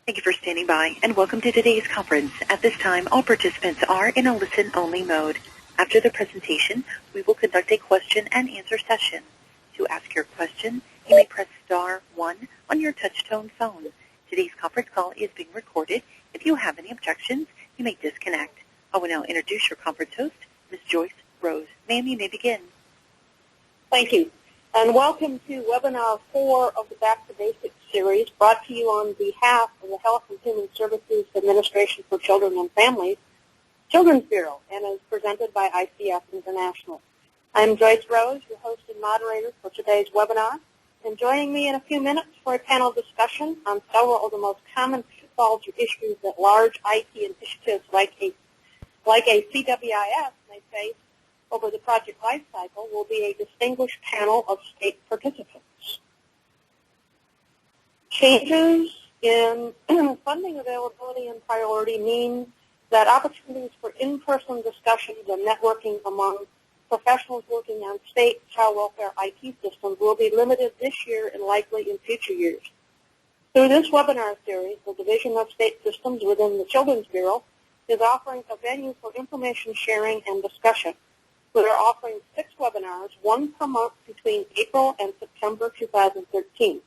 Thank you for standing by, and welcome to today's conference. At this time, all participants are in a listen-only mode. After the presentation, we will conduct a question-and-answer session. To ask your question, you may press star 1 on your touch-tone phone. Today's conference call is being recorded. If you have any objections, you may disconnect. I will now introduce your conference host, Ms. Joyce Rose. Ma'am, you may begin. Thank you, and welcome to Webinar 4 of the Back to Basics series, brought to you on behalf of the Health and Human Services Administration for Children and Families, Children's Bureau, and is presented by ICF International. I'm Joyce Rose, your host and moderator for today's webinar, and joining me in a few minutes for a panel discussion on several of the most common pitfalls or issues that large IT initiatives like a CWIS may face over the project lifecycle will be a distinguished panel of state participants. Changes in funding availability and priority mean that opportunities for in-person discussions and networking among professionals working on state child welfare IT systems will be limited this year and likely in future years. Through this webinar series, the Division of State Systems within the Children's Bureau is offering a venue for information sharing and discussion. We are offering 6 webinars, 1 per month between April and September 2013.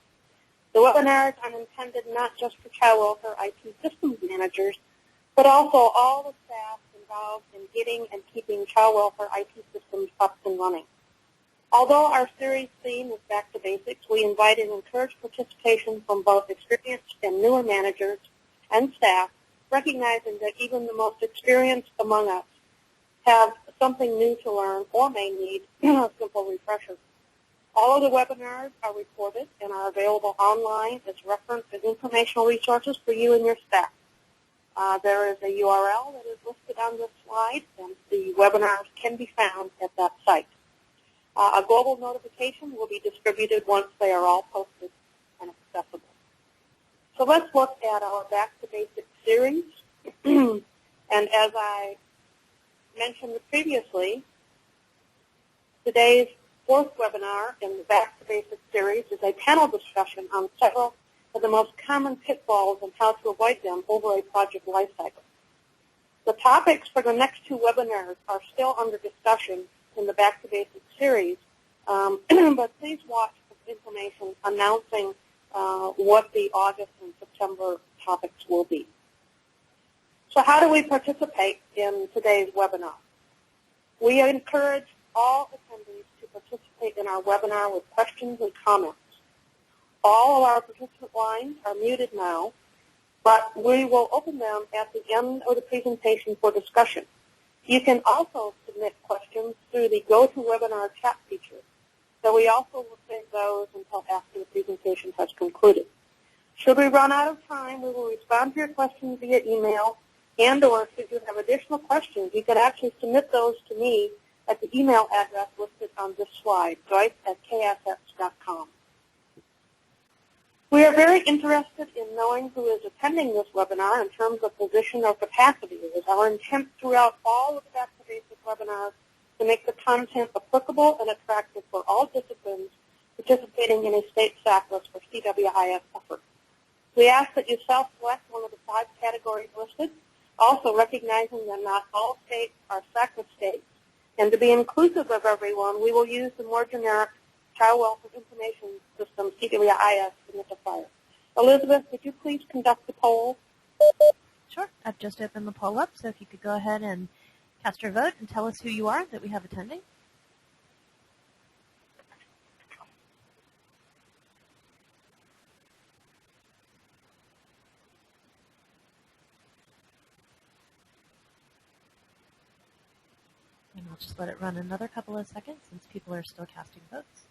The webinars are intended not just for child welfare IT systems managers, but also all the staff involved in getting and keeping child welfare IT systems up and running. Although our series theme is Back to Basics, we invite and encourage participation from both experienced and newer managers and staff, recognizing that even the most experienced among us have something new to learn or may need a simple refresher. All of the webinars are recorded and are available online as reference and informational resources for you and your staff. There is a URL that is listed on this slide, and the webinars can be found at that site. A global notification will be distributed once they are all posted and accessible. So let's look at our Back to Basics series. And as I mentioned previously, today's 4th webinar in the Back to Basics series is a panel discussion on several of the most common pitfalls and how to avoid them over a project lifecycle. The topics for the next 2 webinars are still under discussion in the Back to Basics series, but please watch for information announcing what the August and September topics will be. So how do we participate in today's webinar? We encourage all attendees to participate in our webinar with questions and comments. All of our participant lines are muted now, but we will open them at the end of the presentation for discussion. You can also submit questions through the GoToWebinar chat feature, so we also will save those until after the presentation has concluded. Should we run out of time, we will respond to your questions via email, and or if you have additional questions, you can actually submit those to me at the email address listed on this slide, joyce@ksx.com. We are very interested in knowing who is attending this webinar in terms of position or capacity. It is our intent throughout all of the Back to Basics webinars to make the content applicable and attractive for all disciplines participating in a state SACLIS or CWIS effort. We ask that you self-select one of the 5 categories listed, also recognizing that not all states are SACLIS states. And to be inclusive of everyone, we will use the more generic Child Welfare Information System, CWIS, identifier. Elizabeth, would you please conduct the poll? Sure. I've just opened the poll up, so if you could go ahead and cast your vote and tell us who you are that we have attending. And I'll just let it run another couple of seconds since people are still casting votes.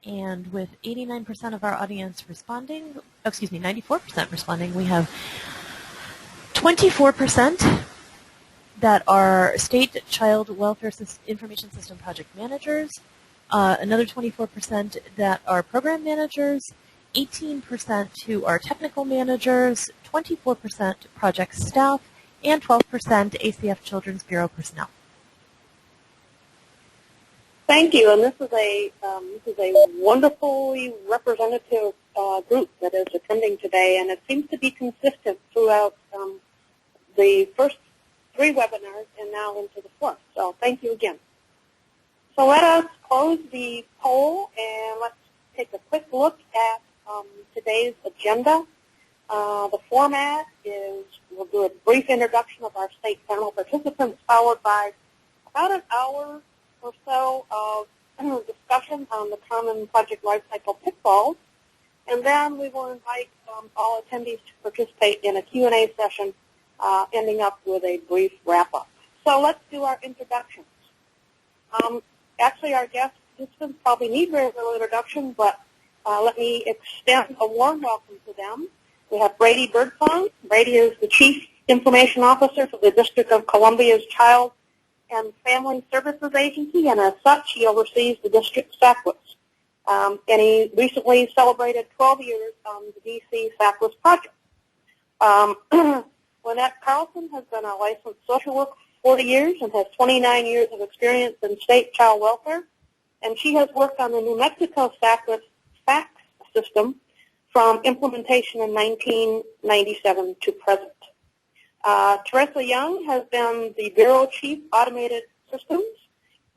And with 89% of our audience responding, 94% responding, we have 24% that are state child welfare information system project managers, another 24% that are program managers, 18% who are technical managers, 24% project staff, and 12% ACF Children's Bureau personnel. Thank you, and this is a wonderfully representative group that is attending today, and it seems to be consistent throughout the first 3 webinars and now into the 4th. So thank you again. So let us close the poll and let's take a quick look at today's agenda. The format is we'll do a brief introduction of our state panel participants, followed by about an hour or so of discussion on the common project lifecycle pitfalls, and then we will invite all attendees to participate in a Q&A session, ending up with a brief wrap-up. So let's do our introductions. Actually, our guest participants probably need very little introduction, but let me extend a warm welcome to them. We have Brady Birdsong. Brady is the Chief Information Officer for the District of Columbia's Child and Family Services Agency, and as such, he oversees the district SACWIS. And he recently celebrated 12 years on the DC SACWIS project. Lynette Carlson has been a licensed social worker for 40 years and has 29 years of experience in state child welfare, and she has worked on the New Mexico SACWIS fax system from implementation in 1997 to present. Teresa Young has been the Bureau Chief Automated Systems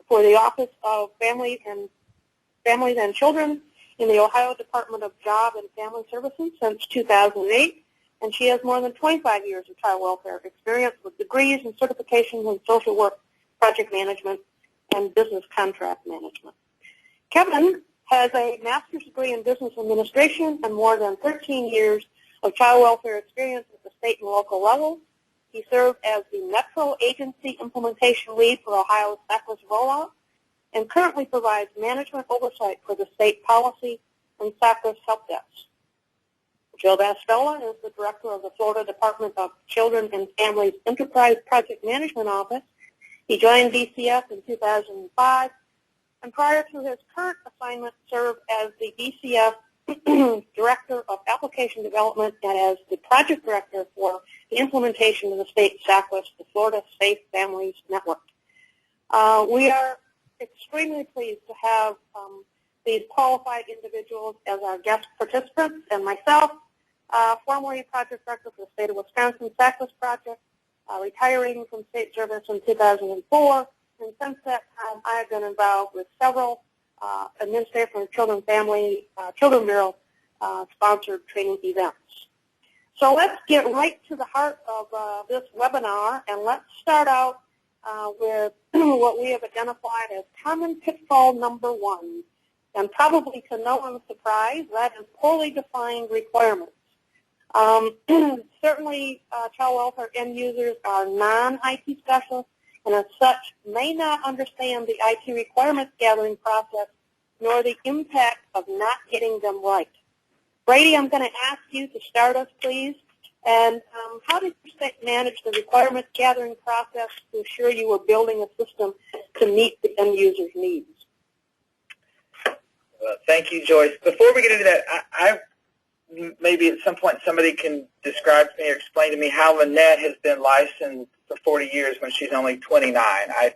for the Office of Families and Children in the Ohio Department of Job and Family Services since 2008, and she has more than 25 years of child welfare experience with degrees and certifications in social work, project management, and business contract management. Kevin has a master's degree in business administration and more than 13 years of child welfare experience at the state and local level. He served as the Metro Agency Implementation Lead for Ohio's SACWIS rollout and currently provides management oversight for the state policy and SACWIS help desk. Jill Bastola is the Director of the Florida Department of Children and Families Enterprise Project Management Office. He joined DCF in 2005, and prior to his current assignment served as the DCF Director of Application Development and as the Project Director for the implementation of the state SACWIS, the Florida Safe Families Network. We are extremely pleased to have these qualified individuals as our guest participants, and myself, formerly Project Director for the State of Wisconsin SACWIS Project, retiring from state service in 2004, and since that time I have been involved with several Administrative for Children Bureau sponsored training events. So let's get right to the heart of this webinar, and let's start out with what we have identified as common pitfall number 1, and probably to no one's surprise, that is poorly defined requirements. Certainly, child welfare end users are non-IT specialists, and as such may not understand the IT requirements gathering process nor the impact of not getting them right. Brady, I'm going to ask you to start us, please. And how did your state manage the requirements gathering process to ensure you were building a system to meet the end user's needs? Thank you, Joyce. Before we get into that, I maybe at some point somebody can describe to me or explain to me how Lynette has been licensed for 40 years when she's only 29. I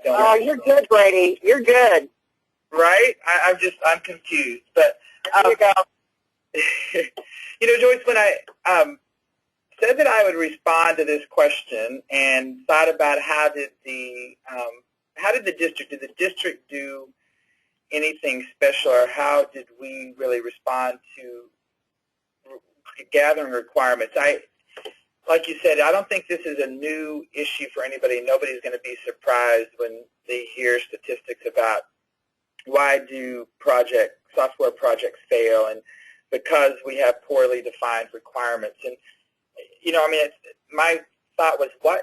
don't know. Oh, you're good, Brady. You're good. Right? I'm confused. But, There you go. you know, Joyce, when I said that I would respond to this question and thought about how did the district do anything special, or how did we really respond to gathering requirements? Like you said, I don't think this is a new issue for anybody. Nobody's going to be surprised when they hear statistics about why do software projects fail, and because we have poorly defined requirements. And, you know, I mean, my thought was, what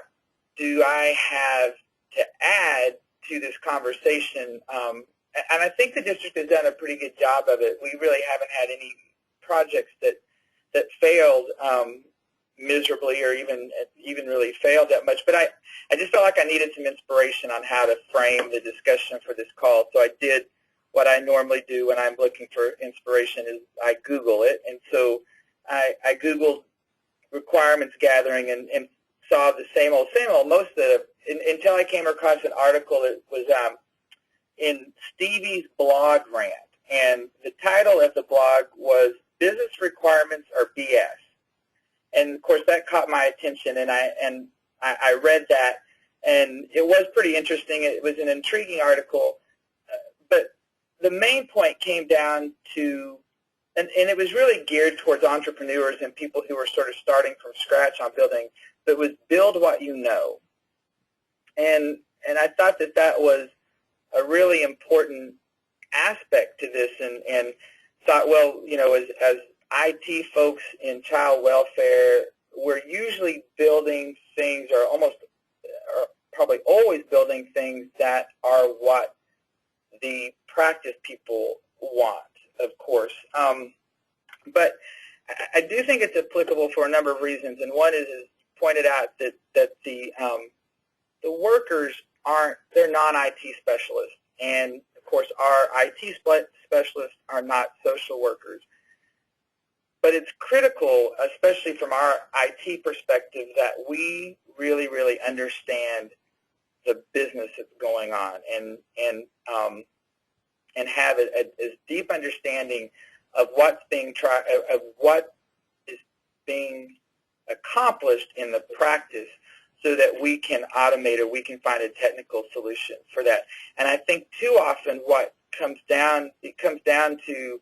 do I have to add to this conversation? And I think the district has done a pretty good job of it. We really haven't had any projects that failed miserably or even really failed that much. But I just felt like I needed some inspiration on how to frame the discussion for this call. So I did what I normally do when I'm looking for inspiration is I Google it. And so I Googled requirements gathering and saw the same old, most of the, until I came across an article that was in Stevie's blog rant. And the title of the blog was Business Requirements Are BS. And of course that caught my attention, and I read that, and it was pretty interesting. It was an intriguing article, but the main point came down to, and it was really geared towards entrepreneurs and people who were sort of starting from scratch on building, but it was build what you know. And I thought that was a really important aspect to this, and thought, well, you know, as IT folks in child welfare, we're usually building things, or probably always building things that are what the practice people want, of course. But I do think it's applicable for a number of reasons, and one is pointed out that the workers they're non-IT specialists, and of course our IT specialists are not social workers. But it's critical, especially from our IT perspective, that we really, really understand the business that's going on and have a deep understanding of what's being of what is being accomplished in the practice, so that we can automate or we can find a technical solution for that. And I think too often what comes down to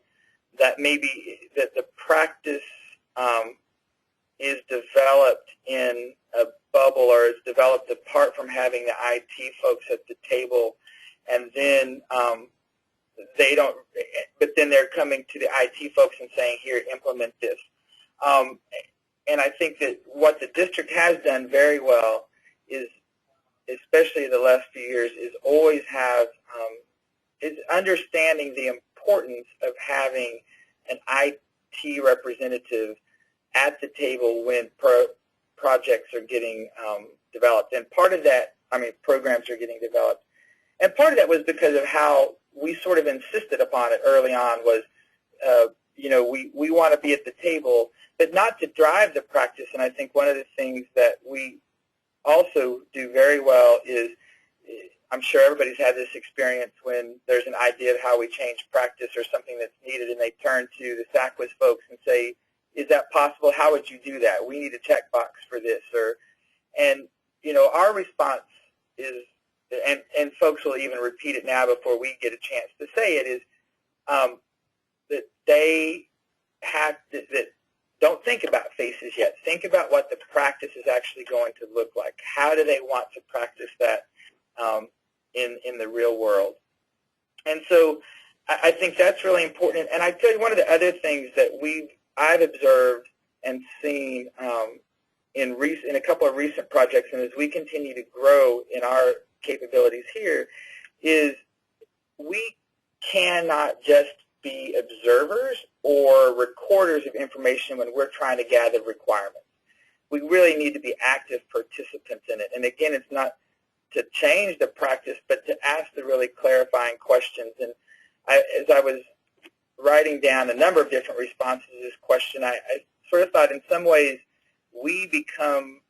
that maybe that the practice is developed in a bubble, or is developed apart from having the IT folks at the table, and then they don't, but then they're coming to the IT folks and saying, here, implement this. And I think that what the district has done very well is, especially the last few years, is always have, is understanding the importance of having an IT representative at the table when projects are getting developed. And part of that, programs are getting developed. And part of that was because of how we sort of insisted upon it early on was, we want to be at the table, but not to drive the practice. And I think one of the things that we also do very well is, I'm sure everybody's had this experience when there's an idea of how we change practice or something that's needed, and they turn to the SACWIS folks and say, is that possible? How would you do that? We need a checkbox for this. And our response is, and folks will even repeat it now before we get a chance to say it, is that they have to, that don't think about faces yet. Think about what the practice is actually going to look like. How do they want to practice that in the real world? And so I think that's really important. And I tell you, one of the other things that I've observed and seen in a couple of recent projects, and as we continue to grow in our capabilities here, is we cannot just be observers or recorders of information when we're trying to gather requirements. We really need to be active participants in it. And again, it's not to change the practice, but to ask the really clarifying questions. And as I was writing down a number of different responses to this question, I sort of thought in some ways we become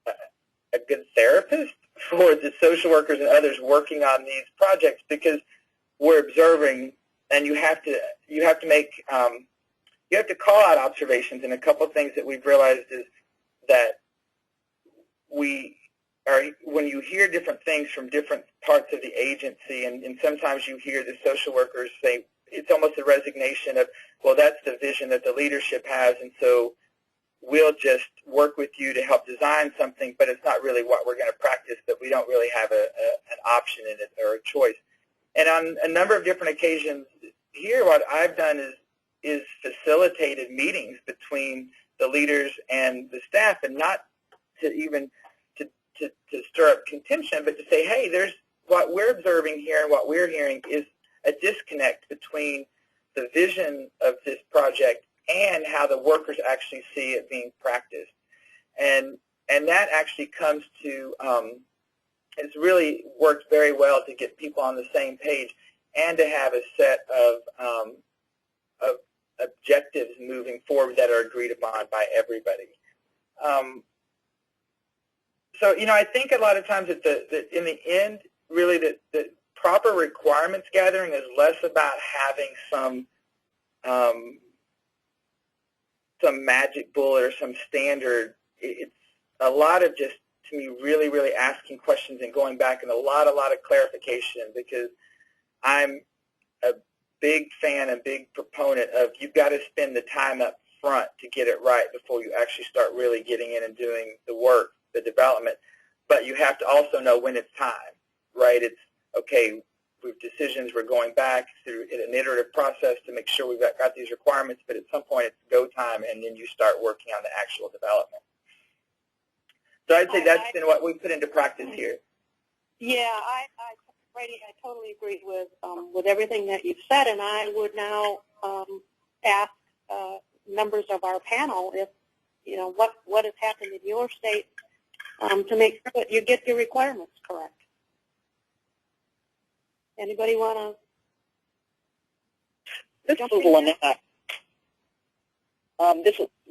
a good therapist for the social workers and others working on these projects, because we're observing, and you have to make you have to call out observations. And a couple of things that we've realized is that when you hear different things from different parts of the agency, and sometimes you hear the social workers say, it's almost a resignation of, well, that's the vision that the leadership has, and so we'll just work with you to help design something, but it's not really what we're going to practice, that we don't really have an option in it or a choice. And on a number of different occasions here, what I've done is facilitated meetings between the leaders and the staff, and not to even to stir up contention, but to say, hey, there's what we're observing here and what we're hearing is a disconnect between the vision of this project and how the workers actually see it being practiced. and that actually comes to it's really worked very well to get people on the same page and to have a set of objectives moving forward that are agreed upon by everybody. So, you know, I think a lot of times that in the end, really the proper requirements gathering is less about having some magic bullet or some standard. It's a lot of just, to me, really, really asking questions and going back and a lot of clarification, because I'm a big fan and big proponent of you've got to spend the time up front to get it right before you actually start really getting in and doing the work, the development. But you have to also know when it's time, right? It's, okay, we've decisions, we're going back through an iterative process to make sure we've got these requirements, but at some point it's go time, and then you start working on the actual development. So I'd say that's been what we put into practice here. Yeah, Brady, I totally agree with everything that you've said, and I would now ask members of our panel if, you know, what has happened in your state to make sure that you get your requirements correct. Anybody want to? This is Lynette.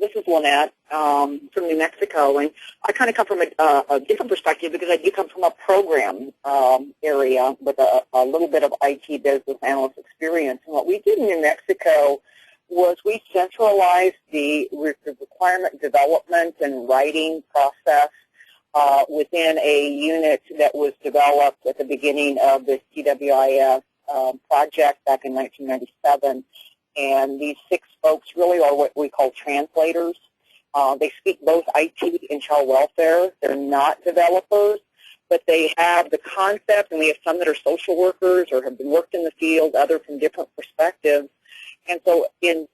This is Lynette from New Mexico, and I kind of come from a different perspective because I do come from a program area with a little bit of IT business analyst experience. And what we did in New Mexico was we centralized the requirement development and writing process within a unit that was developed at the beginning of the CWIS project back in 1997. And these 6 folks really are what we call translators. They speak both IT and child welfare. They're not developers, but they have the concept, and we have some that are social workers or have been worked in the field, other from different perspectives. And so in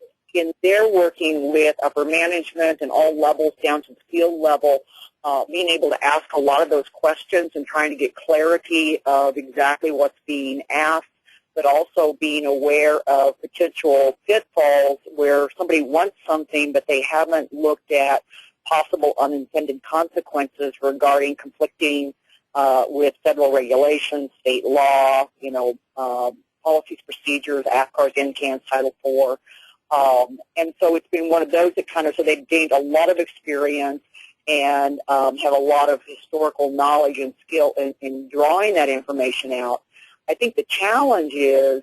their working with upper management and all levels down to the field level, being able to ask a lot of those questions and trying to get clarity of exactly what's being asked, but also being aware of potential pitfalls where somebody wants something but they haven't looked at possible unintended consequences regarding conflicting with federal regulations, state law, you know, policies, procedures, AFCARs, NCANs, Title IV. And so it's been one of those that kind of, so they've gained a lot of experience and have a lot of historical knowledge and skill in drawing that information out. I think the challenge is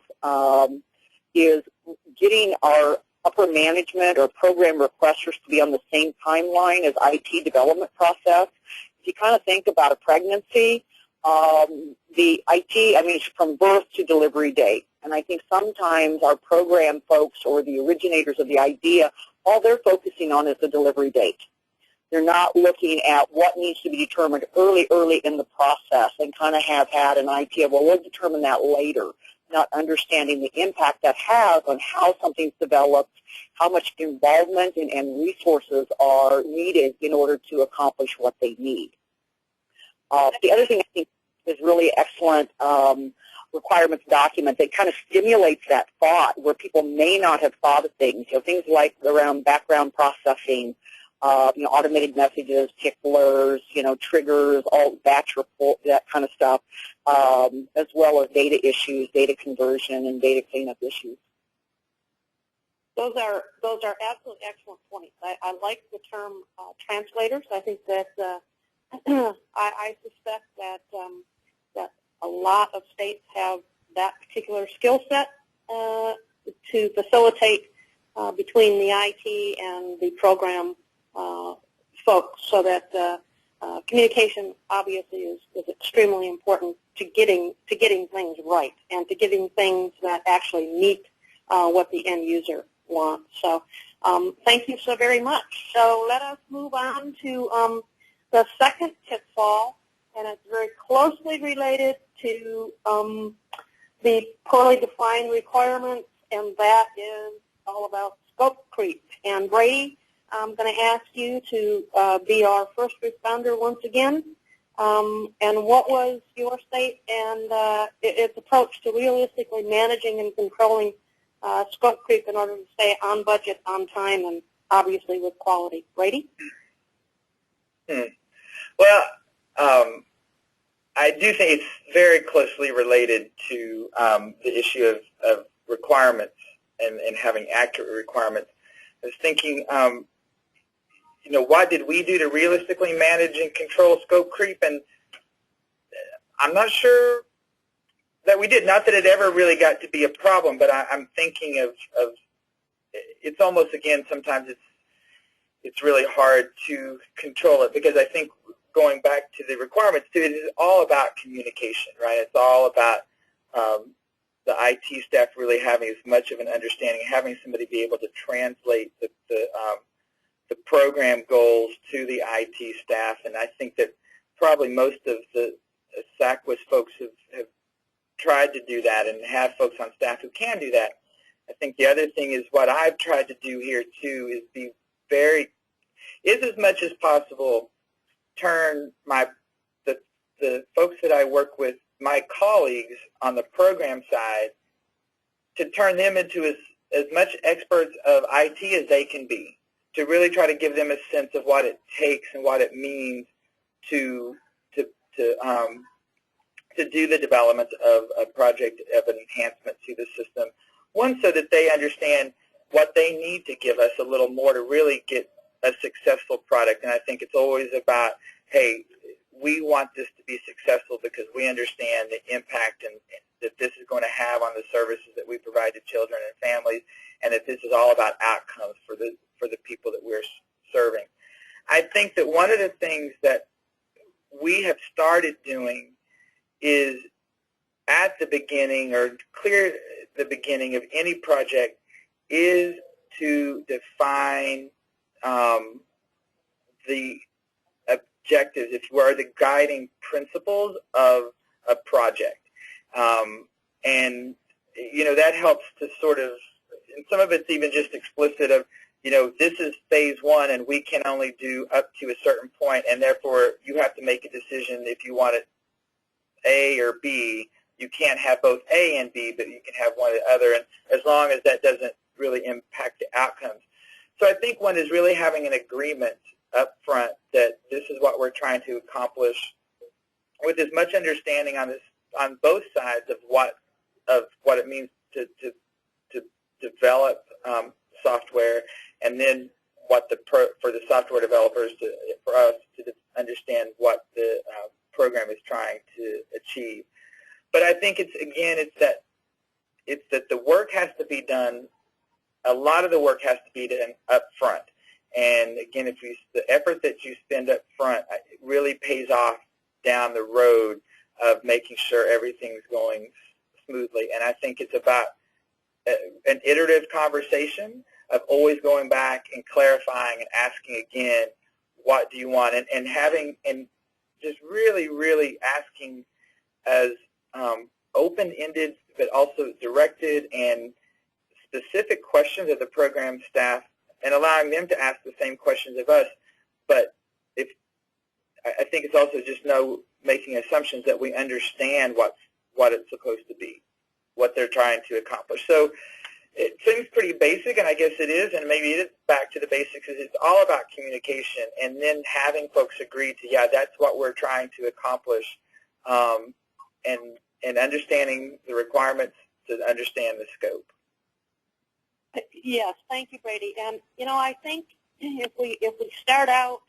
getting our upper management or program requesters to be on the same timeline as IT development process. If you kind of think about a pregnancy, the IT, I mean, it's from birth to delivery date. And I think sometimes our program folks or the originators of the idea, all they're focusing on is the delivery date. They're not looking at what needs to be determined early in the process and kind of have had an idea, well, we'll determine that later, not understanding the impact that has on how something's developed, how much involvement and resources are needed in order to accomplish what they need. The other thing I think is really excellent requirements document that kind of stimulates that thought where people may not have thought of things, you know, things like around background processing, you know, automated messages, ticklers, you know, triggers, all batch report, that kind of stuff, as well as data issues, data conversion, and data cleanup issues. Those are absolutely excellent points. I like the term translators. I think that I suspect that that a lot of states have that particular skill set to facilitate between the IT and the program folks, so that communication obviously is extremely important to getting things right and to getting things that actually meet what the end user wants. So thank you so very much. So let us move on to the second pitfall, and it's very closely related to the poorly defined requirements, and that is all about scope creep. And Brady, I'm going to ask you to be our first responder once again. And what was your state and its approach to realistically managing and controlling scope creep in order to stay on budget, on time, and obviously with quality? Brady? Well, I do think it's very closely related to the issue of requirements and having accurate requirements. I was thinking, what did we do to realistically manage and control scope creep? And I'm not sure that we did. Not that it ever really got to be a problem, but I'm thinking of it's almost, again, sometimes it's really hard to control it, because I think going back to the requirements too, it is all about communication, right? It's all about the IT staff really having as much of an understanding, having somebody be able to translate the program goals to the IT staff. And I think that probably most of the SACWIS folks have tried to do that and have folks on staff who can do that. I think the other thing is what I've tried to do here too is be as much as possible, turn the folks that I work with, my colleagues on the program side, to turn them into as much experts of IT as they can be, to really try to give them a sense of what it takes and what it means to do the development of a project of an enhancement to the system. One, so that they understand what they need to give us a little more to really get a successful product. And I think it's always about, hey, we want this to be successful because we understand the impact and that this is going to have on the services that we provide to children and families, and that this is all about outcomes for the people that we're serving. I think that one of the things that we have started doing is at the beginning, or clear the beginning of any project, is to define the objectives, if you are, the guiding principles of a project. And, that helps to sort of, and some of it's even just explicit of, this is phase one and we can only do up to a certain point, and therefore you have to make a decision if you want it A or B. You can't have both A and B, but you can have one or the other, and as long as that doesn't really impact the outcomes. So I think one is really having an agreement up front that this is what we're trying to accomplish, with as much understanding on both sides of what it means to develop software, and then what for the software developers for us to understand what the program is trying to achieve. But I think it's that the work has to be done. A lot of the work has to be done up front. And again, the effort that you spend up front, it really pays off down the road of making sure everything's going smoothly. And I think it's about an iterative conversation of always going back and clarifying and asking again, what do you want? And having, and just really, really asking as open-ended but also directed and specific questions of the program staff, and allowing them to ask the same questions of us. But I think it's also just making assumptions that we understand what it's supposed to be, what they're trying to accomplish. So it seems pretty basic, and I guess it is, and maybe it is back to the basics, is it's all about communication, and then having folks agree to, yeah, that's what we're trying to accomplish, and understanding the requirements to understand the scope. Yes, thank you, Brady. And I think if we start out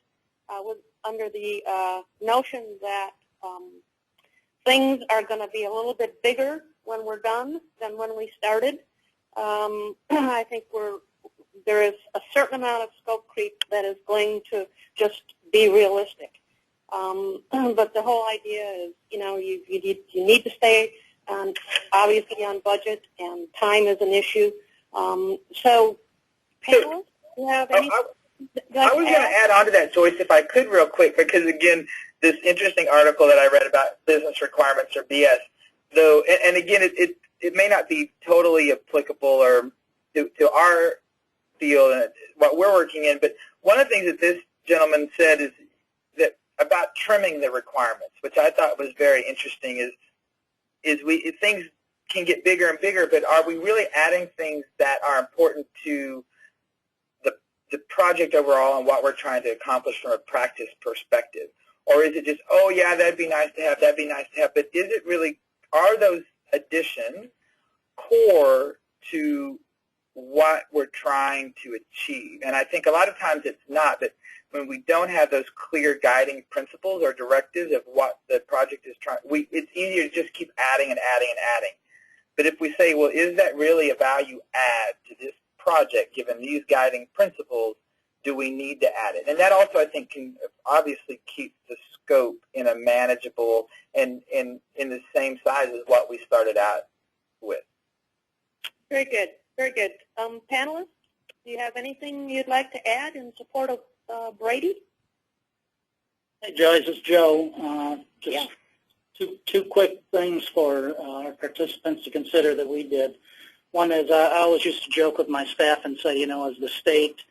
under the notion that things are going to be a little bit bigger when we're done than when we started, I think there is a certain amount of scope creep that is going to just be realistic. But the whole idea is, you need to stay obviously on budget, and time is an issue. So, panelists, do you have any? I was going to add on to that, Joyce, if I could, real quick, because again, this interesting article that I read about business requirements or BS, though, and again, it may not be totally applicable or to our field and what we're working in, but one of the things that this gentleman said is that about trimming the requirements, which I thought was very interesting, is things can get bigger and bigger, but are we really adding things that are important to the project overall and what we're trying to accomplish from a practice perspective? Or is it just, oh, yeah, that'd be nice to have, that'd be nice to have, but is it really, are those additions core to what we're trying to achieve? And I think a lot of times it's not, but when we don't have those clear guiding principles or directives of what the project is trying, it's easier to just keep adding and adding and adding. But if we say, well, is that really a value add to this project given these guiding principles, do we need to add it? And that also, I think, can obviously keep the scope in a manageable and in the same size as what we started out with. Very good. Very good. Panelists, do you have anything you'd like to add in support of Brady? Hey, Joyce, it's Joe. Just two quick things for our participants to consider that we did. One is I always used to joke with my staff and say, you know, as the state,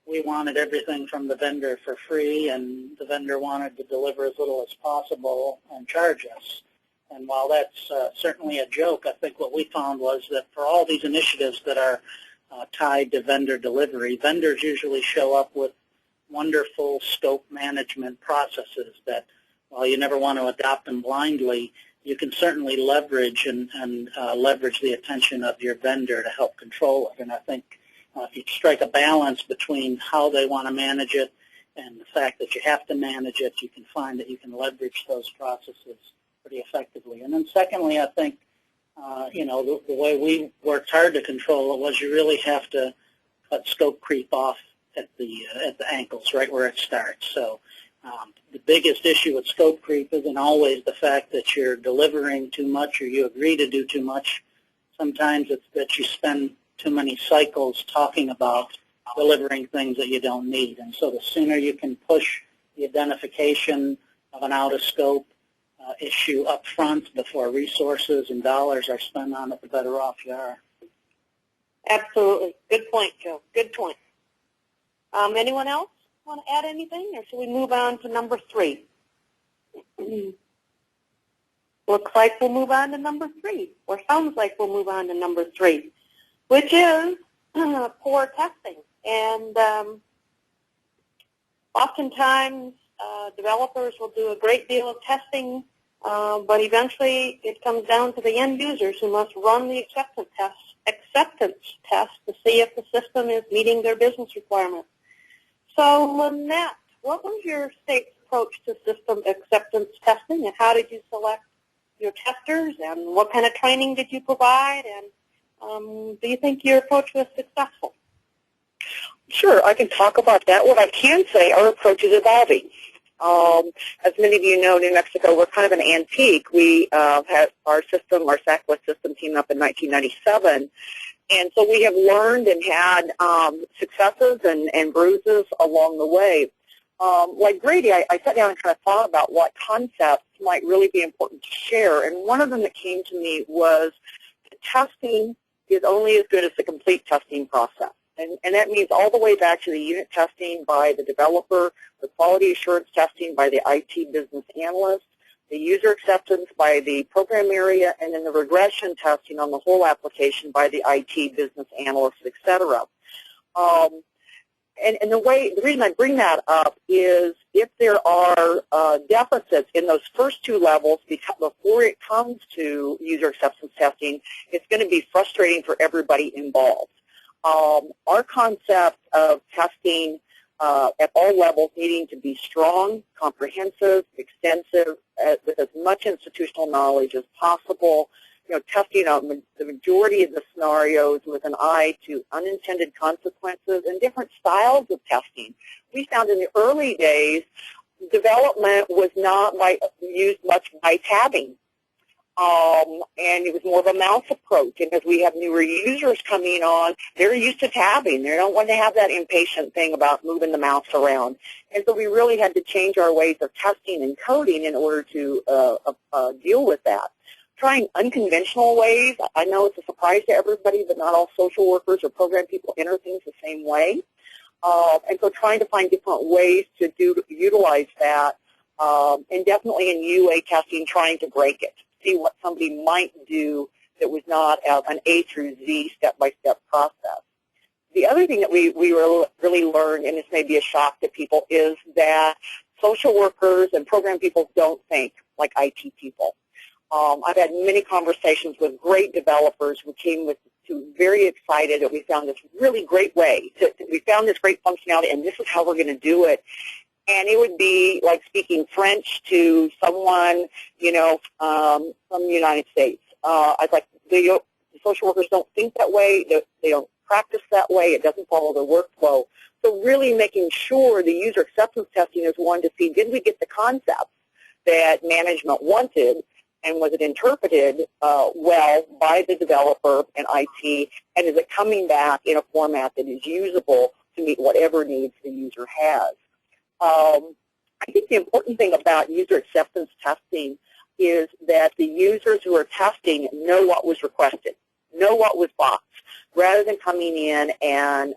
we wanted everything from the vendor for free, and the vendor wanted to deliver as little as possible and charge us. And while that's certainly a joke, I think what we found was that for all these initiatives that are tied to vendor delivery, vendors usually show up with wonderful scope management processes that, while you never want to adopt them blindly, you can certainly leverage and leverage the attention of your vendor to help control it. And I think if you strike a balance between how they want to manage it and the fact that you have to manage it, you can find that you can leverage those processes pretty effectively. And then secondly, I think, you know, the way we worked hard to control it was you really have to cut scope creep off at the ankles, right where it starts. So the biggest issue with scope creep isn't always the fact that you're delivering too much or you agree to do too much. Sometimes it's that you spend too many cycles talking about delivering things that you don't need. And so the sooner you can push the identification of an out-of-scope issue up front before resources and dollars are spent on it, the better off you are. Absolutely. Good point, Joe. Good point. Anyone else want to add anything, or should we move on to number 3? Looks like we'll move on to number 3, or sounds like we'll move on to number 3, which is poor testing. And oftentimes developers will do a great deal of testing, but eventually it comes down to the end users who must run the acceptance test to see if the system is meeting their business requirements. So, Lynette, what was your state's approach to system acceptance testing, and how did you select your testers, and what kind of training did you provide, and do you think your approach was successful? Sure, I can talk about that. What I can say, our approach is evolving. As many of you know, New Mexico, we're kind of an antique. We had our system, our SACWA system, teamed up in 1997. And so we have learned and had successes and bruises along the way. Like Brady, I sat down and kind of thought about what concepts might really be important to share. And one of them that came to me was that testing is only as good as the complete testing process. And that means all the way back to the unit testing by the developer, the quality assurance testing by the IT business analyst, the user acceptance by the program area, and then the regression testing on the whole application by the IT business analyst, et cetera. And the reason I bring that up is if there are deficits in those first two levels before it comes to user acceptance testing, it's going to be frustrating for everybody involved. Our concept of testing at all levels needing to be strong, comprehensive, extensive, with as much institutional knowledge as possible, you know, testing out the majority of the scenarios with an eye to unintended consequences and different styles of testing. We found in the early days, development was not used much by tabbing. And it was more of a mouse approach. And as we have newer users coming on, they're used to tabbing. They don't want to have that impatient thing about moving the mouse around. And so we really had to change our ways of testing and coding in order to deal with that. Trying unconventional ways, I know it's a surprise to everybody, but not all social workers or program people enter things the same way. And so trying to find different ways to utilize that, and definitely in UA testing, trying to break it. See what somebody might do that was not an A through Z step-by-step process. The other thing that we really learned, and this may be a shock to people, is that social workers and program people don't think like IT people. I've had many conversations with great developers who came very excited that we found this really great way. We found this great functionality, and this is how we're going to do it. And it would be like speaking French to someone, from the United States. I was like, the social workers don't think that way. They don't practice that way. It doesn't follow their workflow. So really making sure the user acceptance testing is one to see, did we get the concepts that management wanted, and was it interpreted well by the developer and IT, and is it coming back in a format that is usable to meet whatever needs the user has? I think the important thing about user acceptance testing is that the users who are testing know what was requested, know what was boxed, rather than coming in and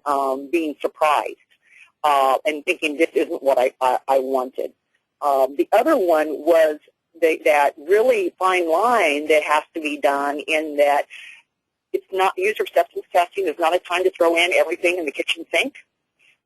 being surprised and thinking this isn't what I wanted. The other one was that really fine line that has to be done, in that it's not user acceptance testing. There's not a time to throw in everything in the kitchen sink.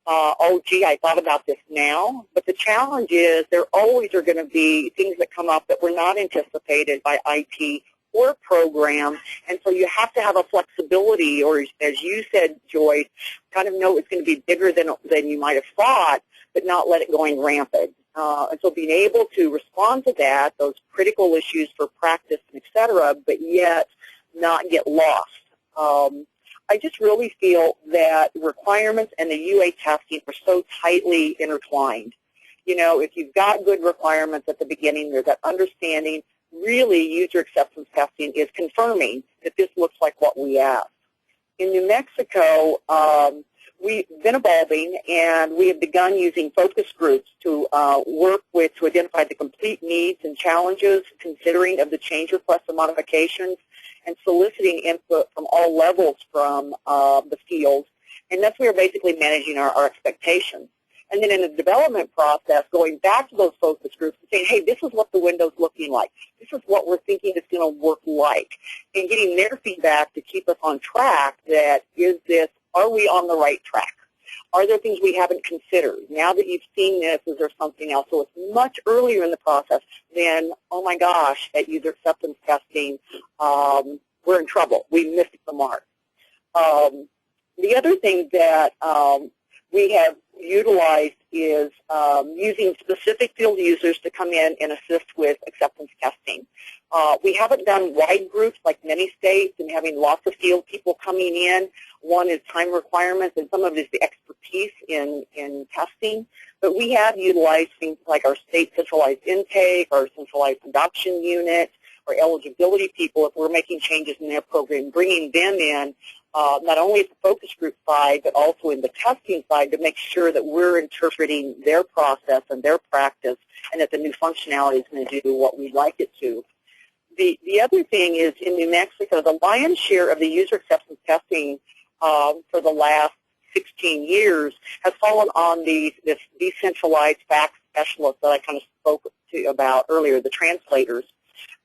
Oh, gee, I thought about this now. But the challenge is there always are going to be things that come up that were not anticipated by IT or program, and so you have to have a flexibility, or as you said, Joyce, kind of know it's going to be bigger than you might have thought, but not let it going rampant. And so being able to respond to that, those critical issues for practice, et cetera, but yet not get lost. I just really feel that requirements and the UA testing are so tightly intertwined. If you've got good requirements at the beginning, there's that understanding. Really, user acceptance testing is confirming that this looks like what we asked. In New Mexico, we've been evolving, and we have begun using focus groups to work with to identify the complete needs and challenges, considering of the change requests and modifications, and soliciting input from all levels from the field. And that's where we're basically managing our expectations. And then in the development process, going back to those focus groups and saying, hey, this is what the window's looking like. This is what we're thinking it's going to work like. And getting their feedback to keep us on track, are we on the right track? Are there things we haven't considered? Now that you've seen this, is there something else? So it's much earlier in the process than, oh my gosh, at user acceptance testing, we're in trouble. We missed the mark. The other thing that we have utilized is using specific field users to come in and assist with acceptance testing. We haven't done wide groups like many states and having lots of field people coming in. One is time requirements, and some of it is the expertise in testing. But we have utilized things like our state centralized intake, our centralized adoption unit, or eligibility people if we're making changes in their program, bringing them in not only at the focus group side, but also in the testing side to make sure that we're interpreting their process and their practice, and that the new functionality is going to do what we'd like it to. The other thing is, in New Mexico, the lion's share of the user acceptance testing for the last 16 years has fallen on this decentralized fact specialist that I kind of spoke to about earlier, the translators.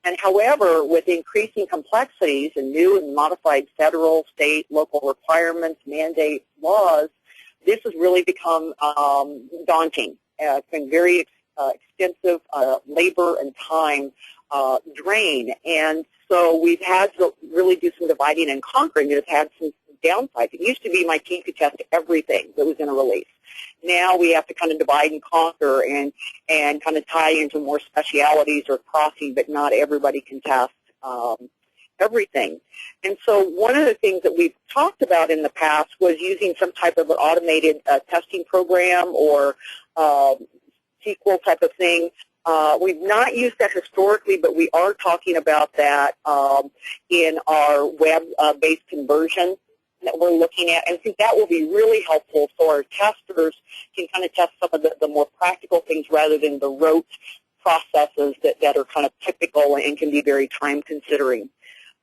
And however, with increasing complexities and new and modified federal, state, local requirements, mandates, laws, this has really become daunting. It's been very extensive labor and time drain. And so we've had to really do some dividing and conquering. It's had some downsides. It used to be my team could test everything that was in a release. Now we have to kind of divide and conquer and kind of tie into more specialities or crossing, but not everybody can test everything. And so one of the things that we've talked about in the past was using some type of an automated testing program or SQL type of thing. We've not used that historically, but we are talking about that in our web-based conversion that we're looking at, and I think that will be really helpful so our testers can kind of test some of the more practical things rather than the rote processes that are kind of typical and can be very time-consuming.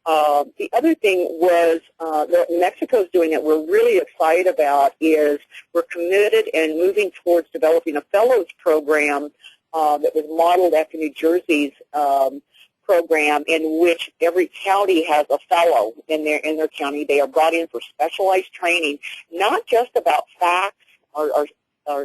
The other thing was that Mexico's doing that we're really excited about is we're committed and moving towards developing a fellows program that was modeled after New Jersey's program in which every county has a fellow in their county. They are brought in for specialized training, not just about facts or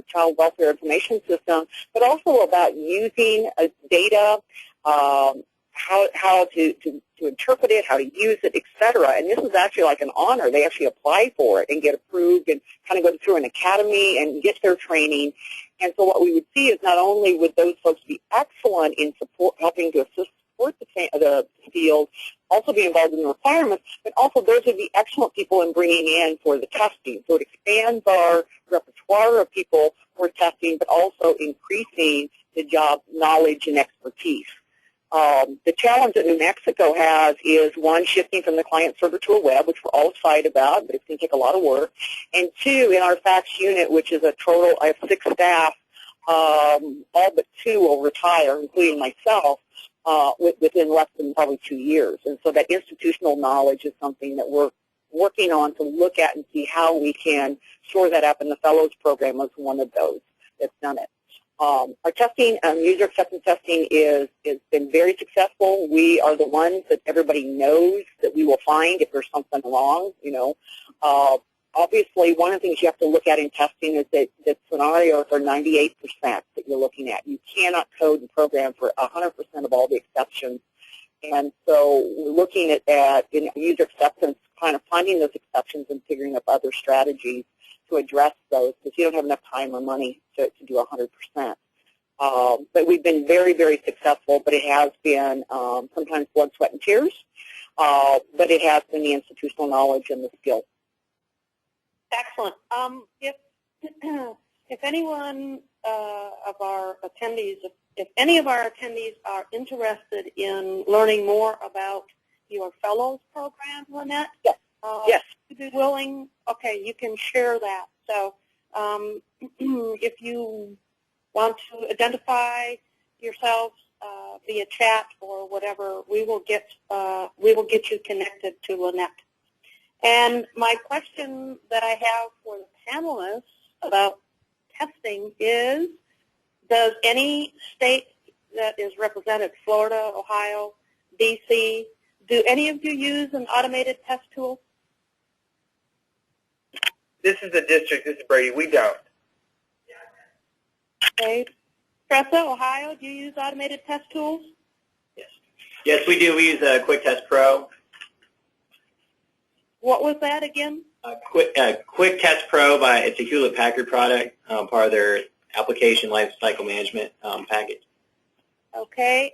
child welfare information system, but also about using data, how to interpret it, how to use it, etc. And this is actually like an honor. They actually apply for it and get approved and kind of go through an academy and get their training. And so what we would see is not only would those folks be excellent in helping to support the field, also be involved in the requirements, but also those would be excellent people in bringing in for the testing. So it expands our repertoire of people for testing, but also increasing the job knowledge and expertise. The challenge that New Mexico has is, one, shifting from the client server to a web, which we're all excited about, but it's going to take a lot of work. And two, in our fax unit, which is a total, I have 6 staff, all but 2 will retire, including myself, within less than probably 2 years. And so that institutional knowledge is something that we're working on to look at and see how we can shore that up, and the Fellows Program is one of those that's done it. Our testing, user acceptance testing, has been very successful. We are the ones that everybody knows that we will find if there's something wrong. Obviously, one of the things you have to look at in testing is that scenarios are 98% that you're looking at. You cannot code and program for 100% of all the exceptions. And so we're looking at that in user acceptance, kind of finding those exceptions and figuring up other strategies to address those, because you don't have enough time or money to do 100%. But we've been very, very successful, but it has been sometimes blood, sweat, and tears, but it has been the institutional knowledge and the skill. Excellent. If anyone of our attendees, if any of our attendees are interested in learning more about your Fellows Program, Lynette, yes. Yes. If you'd be willing, okay, you can share that. So if you want to identify yourselves via chat or whatever, we will get you connected to Lynette. And my question that I have for the panelists about testing is, does any state that is represented, Florida, Ohio, DC, do any of you use an automated test tool? This is the district. This is Brady. We don't. Okay. Tressa, Ohio, do you use automated test tools? Yes. Yes, we do. We use Quick Test Pro. What was that again? Quick Test Pro, it's a Hewlett-Packard product, part of their application lifecycle management package. Okay.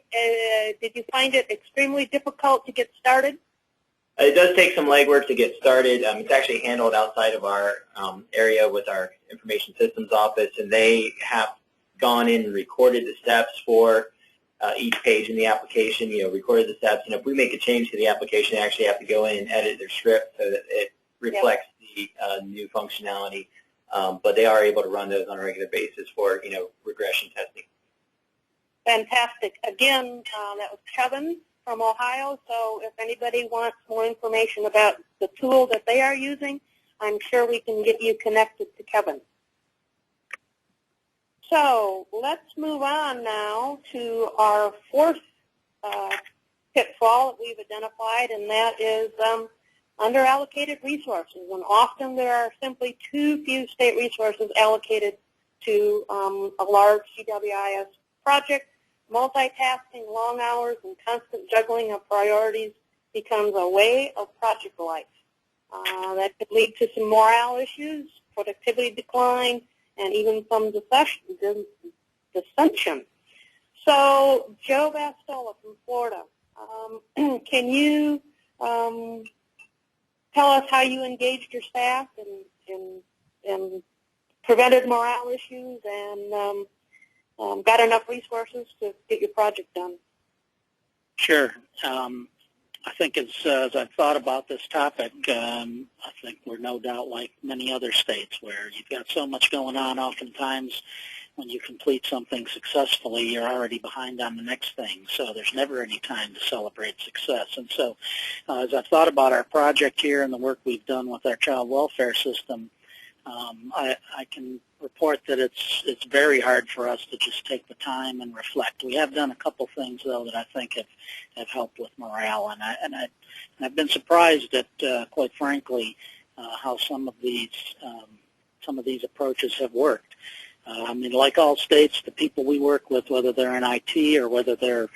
Did you find it extremely difficult to get started? It does take some legwork to get started. It's actually handled outside of our area with our information systems office, and they have gone in and recorded the steps for each page in the application, recorded the steps. And if we make a change to the application, they actually have to go in and edit their script so that it reflects the new functionality. But they are able to run those on a regular basis for, regression testing. Fantastic. Again, that was Kevin from Ohio, so if anybody wants more information about the tool that they are using, I'm sure we can get you connected to Kevin. So let's move on now to our fourth pitfall that we've identified, and that is underallocated resources. And often there are simply too few state resources allocated to a large CWIS project. Multitasking, long hours, and constant juggling of priorities becomes a way of project life. That could lead to some morale issues, productivity decline, and even some dissension. So, Joe Bastola from Florida, can you tell us how you engaged your staff and prevented morale issues and got enough resources to get your project done? Sure. I think as I've thought about this topic, I think we're no doubt like many other states where you've got so much going on. Oftentimes when you complete something successfully, you're already behind on the next thing. So there's never any time to celebrate success. And so as I've thought about our project here and the work we've done with our child welfare system, I can report that it's very hard for us to just take the time and reflect. We have done a couple things though that I think have helped with morale, and I've been surprised at, quite frankly, how some of these approaches have worked. I mean, like all states, the people we work with, whether they're in IT or whether they're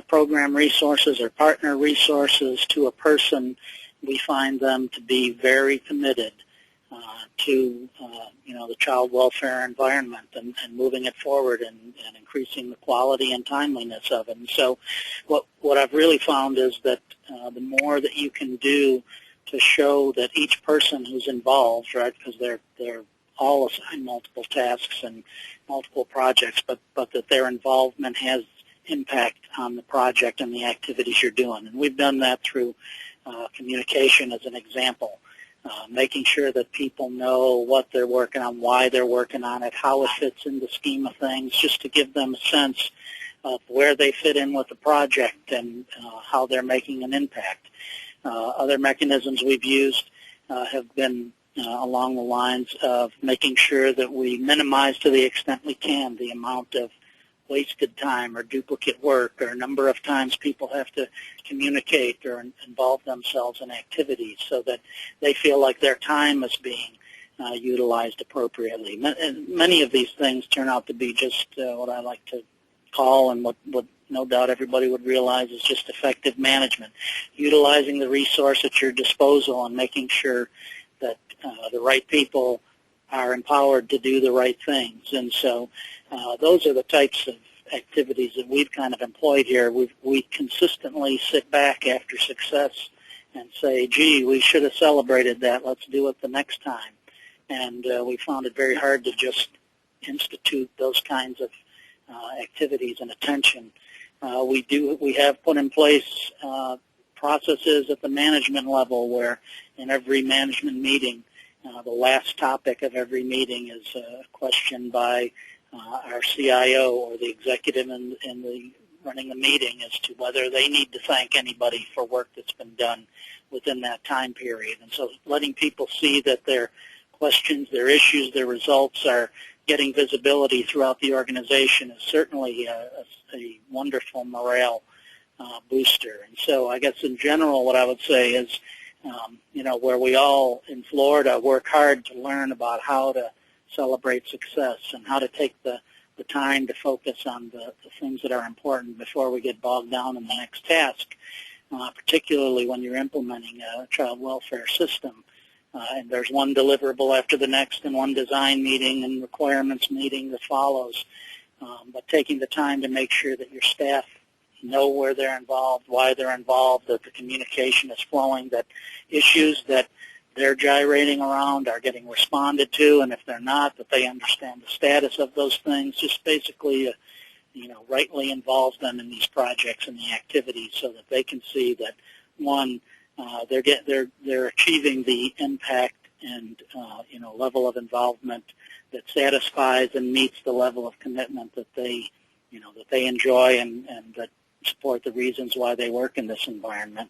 program resources or partner resources to a person, we find them to be very committed to the child welfare environment and moving it forward and increasing the quality and timeliness of it. And so what I've really found is that the more that you can do to show that each person who's involved, right, because they're all assigned multiple tasks and multiple projects, but that their involvement has impact on the project and the activities you're doing. And we've done that through communication as an example, making sure that people know what they're working on, why they're working on it, how it fits in the scheme of things, just to give them a sense of where they fit in with the project and how they're making an impact. Other mechanisms we've used have been along the lines of making sure that we minimize to the extent we can the amount of wasted time or duplicate work or number of times people have to communicate or involve themselves in activities so that they feel like their time is being utilized appropriately. And many of these things turn out to be just what I like to call, and what no doubt everybody would realize, is just effective management, utilizing the resource at your disposal and making sure that the right people are empowered to do the right things. And so those are the types of activities that we've kind of employed here. We consistently sit back after success and say, gee, we should have celebrated that. Let's do it the next time. And we found it very hard to just institute those kinds of activities and attention. We have put in place processes at the management level where in every management meeting, the last topic of every meeting is a question by our CIO or the executive in the running the meeting as to whether they need to thank anybody for work that's been done within that time period. And so letting people see that their questions, their issues, their results are getting visibility throughout the organization is certainly a wonderful morale booster. And so I guess in general what I would say is, where we all in Florida work hard to learn about how to celebrate success and how to take the time to focus on the things that are important before we get bogged down in the next task, particularly when you're implementing a child welfare system. And there's one deliverable after the next and one design meeting and requirements meeting that follows. But taking the time to make sure that your staff know where they're involved, why they're involved, that the communication is flowing, that issues that they're gyrating around are getting responded to, and if they're not, that they understand the status of those things, just basically, rightly involves them in these projects and the activities so that they can see that, one, they're achieving the impact and level of involvement that satisfies and meets the level of commitment that they enjoy and that support the reasons why they work in this environment.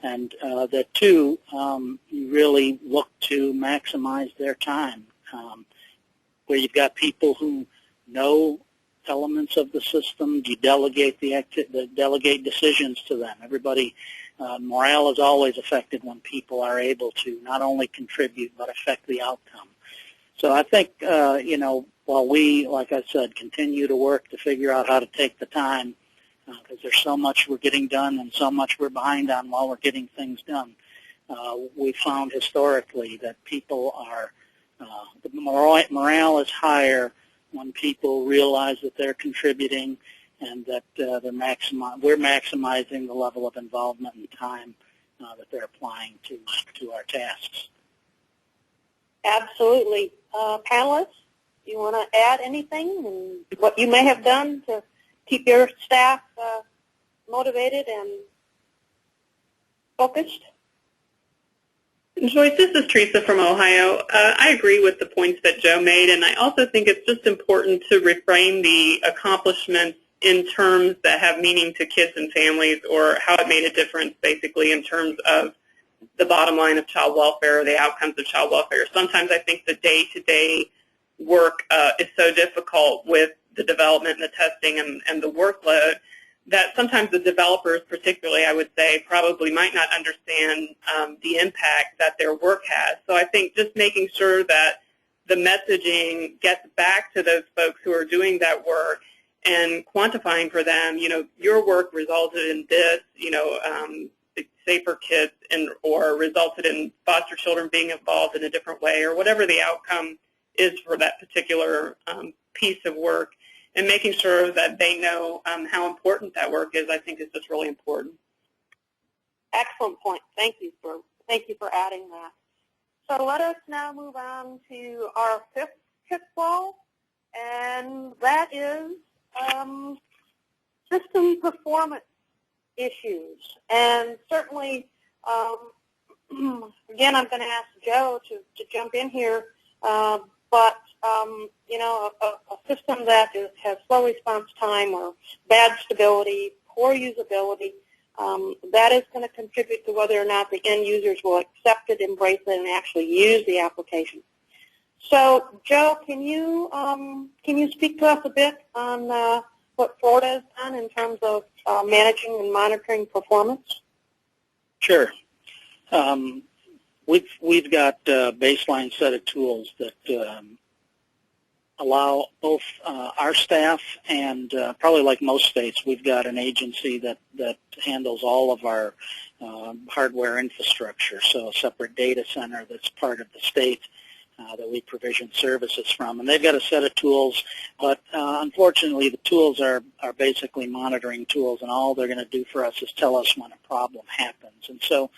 And that, two, you really look to maximize their time, where you've got people who know elements of the system, you delegate delegate decisions to them. Everybody, morale is always affected when people are able to not only contribute but affect the outcome. So I think, while we, like I said, continue to work to figure out how to take the time, because there's so much we're getting done and so much we're behind on while we're getting things done, we found historically that people are, the morale is higher when people realize that they're contributing and that we're maximizing the level of involvement and time that they're applying to our tasks. Absolutely. Panelists, do you want to add anything and what you may have done to keep your staff motivated and focused? Joyce, this is Teresa from Ohio. I agree with the points that Joe made, and I also think it's just important to reframe the accomplishments in terms that have meaning to kids and families, or how it made a difference basically in terms of the bottom line of child welfare or the outcomes of child welfare. Sometimes I think the day-to-day work is so difficult with the development and the testing and the workload that sometimes the developers, particularly, I would say, probably might not understand the impact that their work has. So I think just making sure that the messaging gets back to those folks who are doing that work and quantifying for them, your work resulted in this, safer kids, or resulted in foster children being involved in a different way, or whatever the outcome is for that particular piece of work, and making sure that they know how important that work is, I think is just really important. Excellent point. Thank you for adding that. So let us now move on to our fifth pitfall, and that is system performance issues. And certainly, again, I'm going to ask Joe to jump in here, but a system that has slow response time or bad stability, poor usability, that is going to contribute to whether or not the end users will accept it, embrace it, and actually use the application. So, Joe, can you speak to us a bit on what Florida has done in terms of managing and monitoring performance? Sure. We've got a baseline set of tools that allow both our staff and probably like most states, we've got an agency that handles all of our hardware infrastructure, so a separate data center that's part of the state that we provision services from. And they've got a set of tools, but unfortunately the tools are basically monitoring tools, and all they're going to do for us is tell us when a problem happens. And so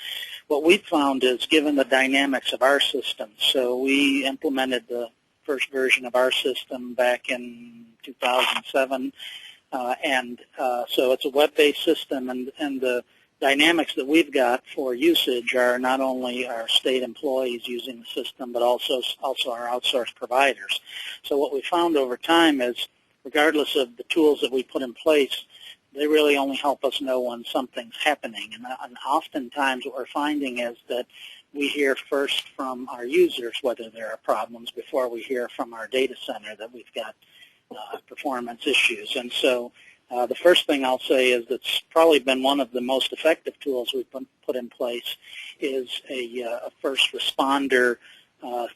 what we've found is, given the dynamics of our system, so we implemented the first version of our system back in 2007, so it's a web-based system, and the dynamics that we've got for usage are not only our state employees using the system, but also our outsourced providers. So what we found over time is, regardless of the tools that we put in place, they really only help us know when something's happening. And oftentimes what we're finding is that we hear first from our users whether there are problems before we hear from our data center that we've got performance issues. And so the first thing I'll say is that's probably been one of the most effective tools we've put in place is a first responder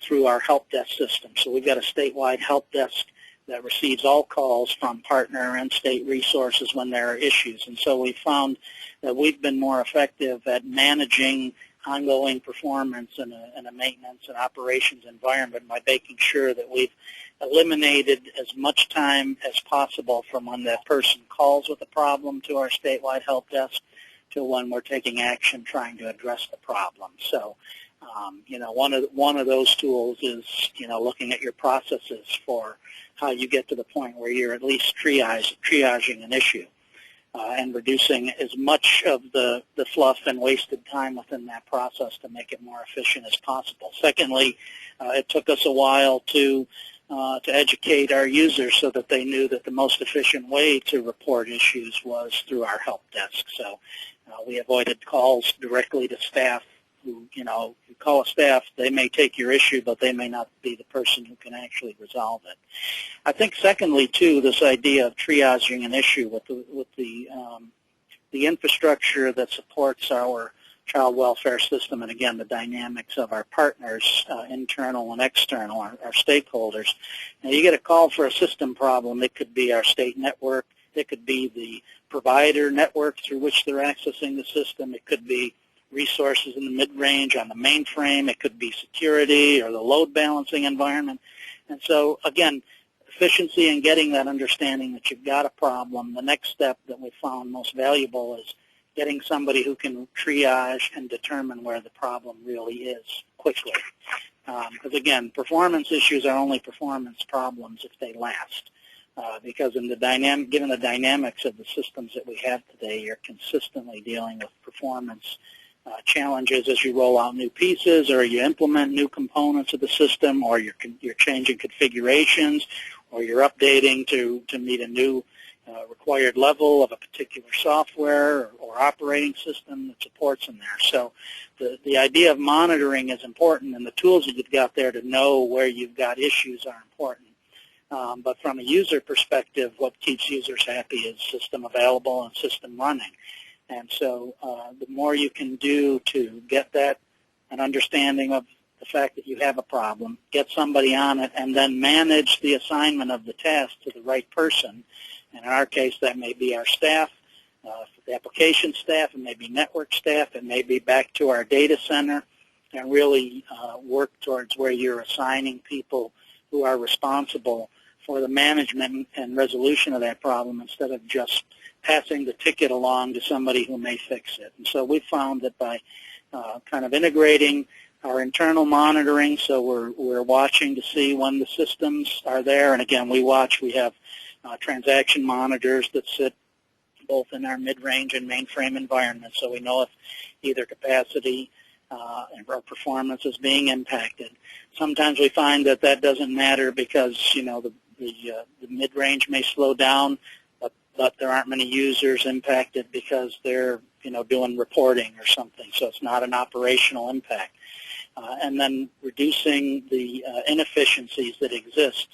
through our help desk system. So we've got a statewide help desk that receives all calls from partner and state resources when there are issues. And so we found that we've been more effective at managing ongoing performance in a maintenance and operations environment by making sure that we've eliminated as much time as possible from when that person calls with a problem to our statewide help desk to when we're taking action trying to address the problem. So, one of those tools is, looking at your processes for how you get to the point where you're at least triaging an issue. And reducing as much of the fluff and wasted time within that process to make it more efficient as possible. Secondly, it took us a while to educate our users so that they knew that the most efficient way to report issues was through our help desk. So we avoided calls directly to staff who, you call a staff, they may take your issue, but they may not be the person who can actually resolve it. I think secondly, too, this idea of triaging an issue with the infrastructure that supports our child welfare system, and again, the dynamics of our partners, internal and external, our stakeholders. Now, you get a call for a system problem. It could be our state network. It could be the provider network through which they're accessing the system. It could be resources in the mid-range on the mainframe. It could be security or the load balancing environment. And so, again, efficiency in getting that understanding that you've got a problem. The next step that we found most valuable is getting somebody who can triage and determine where the problem really is quickly. Because, again, performance issues are only performance problems if they last. Because given the dynamics of the systems that we have today, you're consistently dealing with performance challenges as you roll out new pieces, or you implement new components of the system, or you're changing configurations, or you're updating to meet a new required level of a particular software or operating system that supports in there. So the idea of monitoring is important, and the tools that you've got there to know where you've got issues are important. But from a user perspective, what keeps users happy is system available and system running. And so the more you can do to get that an understanding of the fact that you have a problem, get somebody on it, and then manage the assignment of the task to the right person. And in our case, that may be our staff, the application staff, it may be network staff, it may be back to our data center, and really work towards where you're assigning people who are responsible for the management and resolution of that problem instead of just passing the ticket along to somebody who may fix it. And so we found that by kind of integrating our internal monitoring, so we're watching to see when the systems are there. And again, we have transaction monitors that sit both in our mid-range and mainframe environment, so we know if either capacity or performance is being impacted. Sometimes we find that that doesn't matter because, you know, the mid-range may slow down, but there aren't many users impacted because they're, you know, doing reporting or something, so it's not an operational impact. And then reducing the inefficiencies that exist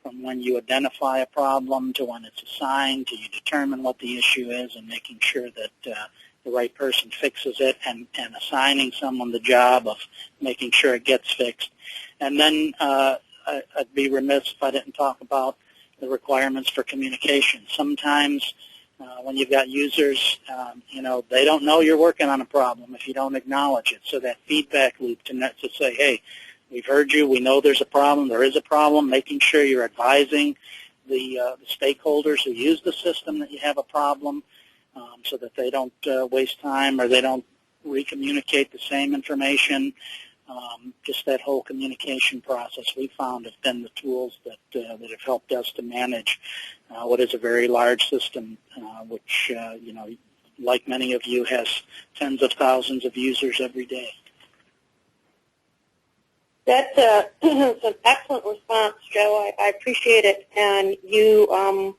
from when you identify a problem to when it's assigned to you determine what the issue is and making sure that the right person fixes it and assigning someone the job of making sure it gets fixed. And then I'd be remiss if I didn't talk about the requirements for communication. Sometimes when you've got users, you know, they don't know you're working on a problem if you don't acknowledge it. So that feedback loop to say, hey, we've heard you, we know there's a problem, there is a problem, making sure you're advising the stakeholders who use the system that you have a problem so that they don't waste time or they don't recommunicate the same information. Just that whole communication process we found have been the tools that have helped us to manage what is a very large system, which, you know, like many of you, has tens of thousands of users every day. That's an excellent response, Joe. I appreciate it. And you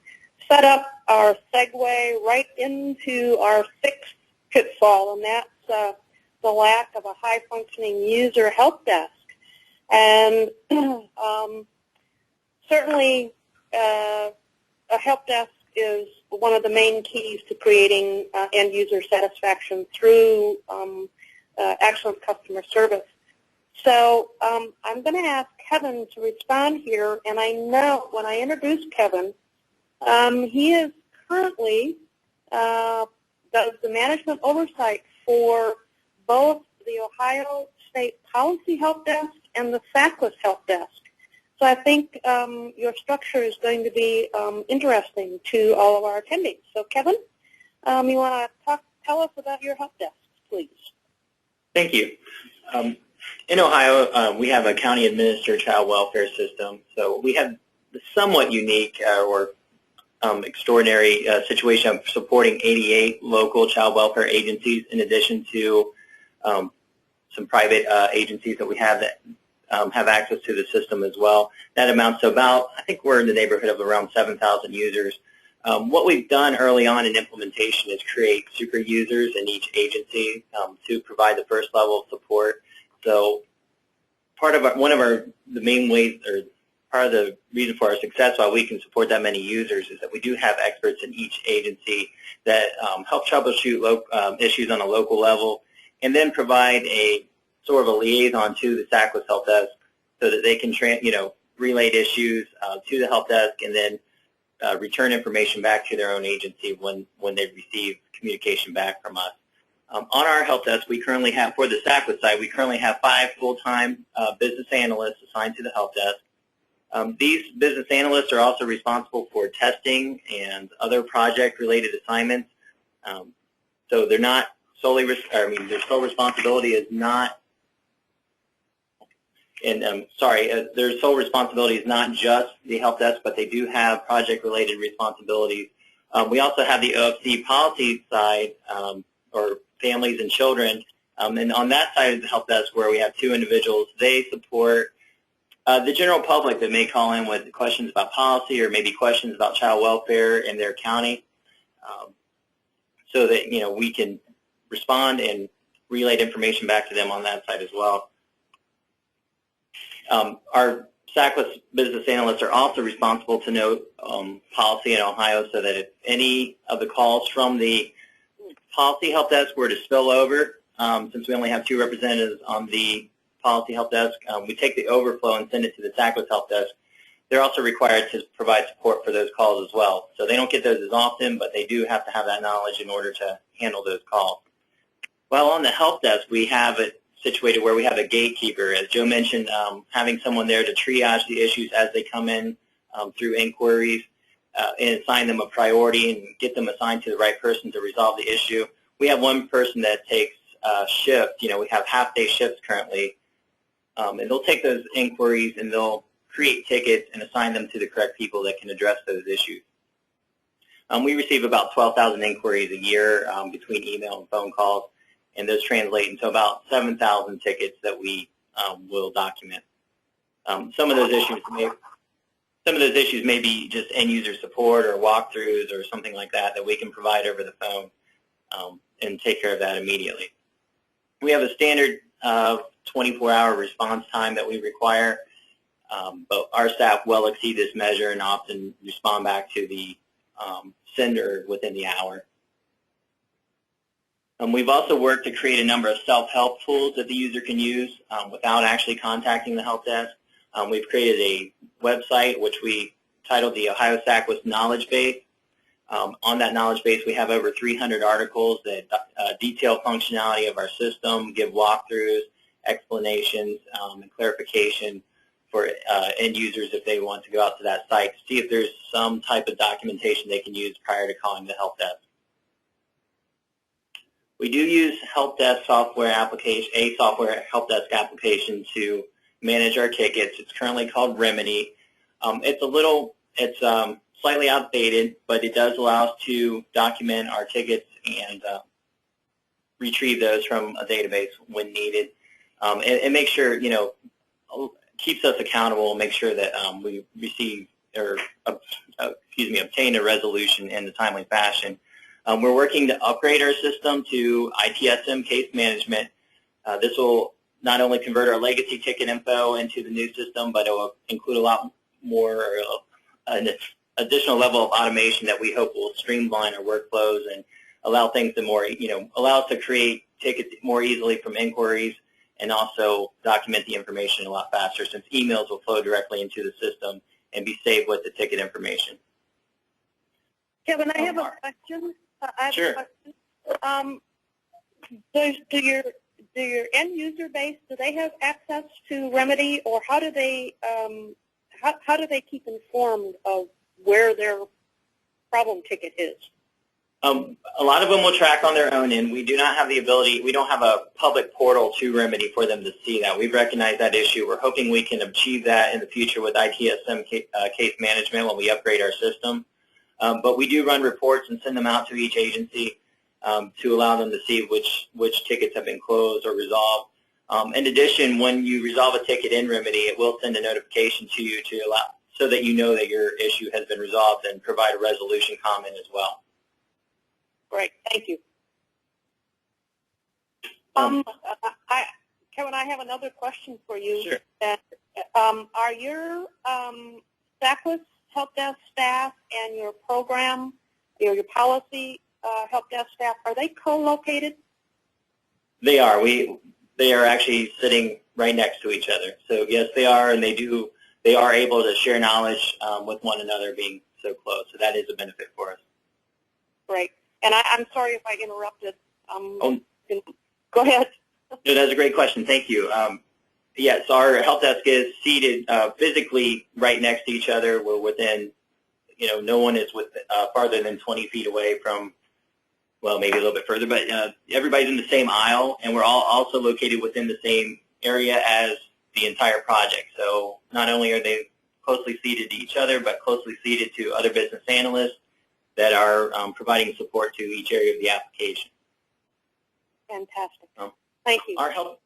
set up our segue right into our sixth pitfall, and that's the lack of a high-functioning user help desk. And certainly a help desk is one of the main keys to creating end-user satisfaction through excellent customer service. So I'm going to ask Kevin to respond here, and I know when I introduced Kevin, he is currently does the management oversight for both the Ohio State Policy Help Desk and the SACWIS Help Desk. So I think your structure is going to be interesting to all of our attendees. So Kevin, you want to tell us about your help desk, please? Thank you. In Ohio, we have a county-administered child welfare system, so we have the somewhat unique or extraordinary situation of supporting 88 local child welfare agencies in addition to some private agencies that we have that have access to the system as well. That amounts to about, I think we're in the neighborhood of around 7,000 users. What we've done early on in implementation is create super users in each agency to provide the first level of support. So part of the main ways, or part of the reason for our success why we can support that many users is that we do have experts in each agency that help troubleshoot issues on a local level and then provide a sort of a liaison to the SACWIS help desk so that they can relay issues to the help desk and then return information back to their own agency when they receive communication back from us. On our help desk, we currently have, for the SACWIS side, we currently have 5 full-time business analysts assigned to the help desk. These business analysts are also responsible for testing and other project-related assignments. So they're not solely, their sole responsibility is not, their sole responsibility is not just the help desk, but they do have project-related responsibilities. We also have the OFC policy side, or families and children, and on that side of the help desk where we have 2 individuals, they support The general public that may call in with questions about policy or maybe questions about child welfare in their county, so that we can respond and relay information back to them on that side as well. Our SACWIS business analysts are also responsible to note policy in Ohio, so that if any of the calls from the policy help desk were to spill over, since we only have 2 representatives on the policy help desk, we take the overflow and send it to the SACWIS help desk. They're also required to provide support for those calls as well. So they don't get those as often, but they do have to have that knowledge in order to handle those calls. While on the help desk, we have it situated where we have a gatekeeper. As Joe mentioned, having someone there to triage the issues as they come in through inquiries and assign them a priority and get them assigned to the right person to resolve the issue. We have one person that takes shift. We have half-day shifts currently, and they'll take those inquiries and they'll create tickets and assign them to the correct people that can address those issues. We receive about 12,000 inquiries a year between email and phone calls, and those translate into about 7,000 tickets that we will document. Some of those issues may be just end-user support or walkthroughs or something like that that we can provide over the phone and take care of that immediately. We have a standard 24-hour response time that we require, but our staff well exceed this measure and often respond back to the sender within the hour. We've also worked to create a number of self-help tools that the user can use without actually contacting the help desk. We've created a website which we titled the Ohio SACWIS Knowledge Base. On that knowledge base, we have over 300 articles that detail functionality of our system, give walkthroughs, explanations, and clarification for end users if they want to go out to that site to see if there's some type of documentation they can use prior to calling the help desk. We do use help desk software application, a software help desk application to manage our tickets. It's currently called Remedy. It's slightly outdated, but it does allow us to document our tickets and retrieve those from a database when needed, and make sure, keeps us accountable and make sure that we receive or obtain a resolution in a timely fashion. We're working to upgrade our system to ITSM case management. This will not only convert our legacy ticket info into the new system, but it will include a lot more, an additional level of automation that we hope will streamline our workflows and allow things to allow us to create tickets more easily from inquiries and also document the information a lot faster, since emails will flow directly into the system and be saved with the ticket information. Kevin, I have a question. Sure. Do your end user base, do they have access to Remedy, or how do they keep informed of where their problem ticket is? A lot of them will track on their own, and we do not have the ability. We don't have a public portal to Remedy for them to see that. We've recognized that issue. We're hoping we can achieve that in the future with ITSM case management when we upgrade our system. But we do run reports and send them out to each agency to allow them to see which tickets have been closed or resolved. In addition, when you resolve a ticket in Remedy, it will send a notification to you so that you know that your issue has been resolved and provide a resolution comment as well. Great, thank you. Kevin, I have another question for you. Sure. Are your SACWIS help desk staff and your program, your policy help desk staff, are they co-located? They are. They are actually sitting right next to each other. So yes, they are, and they are able to share knowledge with one another, being so close. So that is a benefit for us. Great. And I'm sorry if I interrupted. Go ahead. No, that's a great question. Thank you. Yes, our help desk is seated physically right next to each other. We're within, no one is farther than 20 feet away from, well, maybe a little bit further, but everybody's in the same aisle, and we're all also located within the same area as the entire project. So not only are they closely seated to each other, but closely seated to other business analysts that are providing support to each area of the application. Fantastic. Thank you. Our help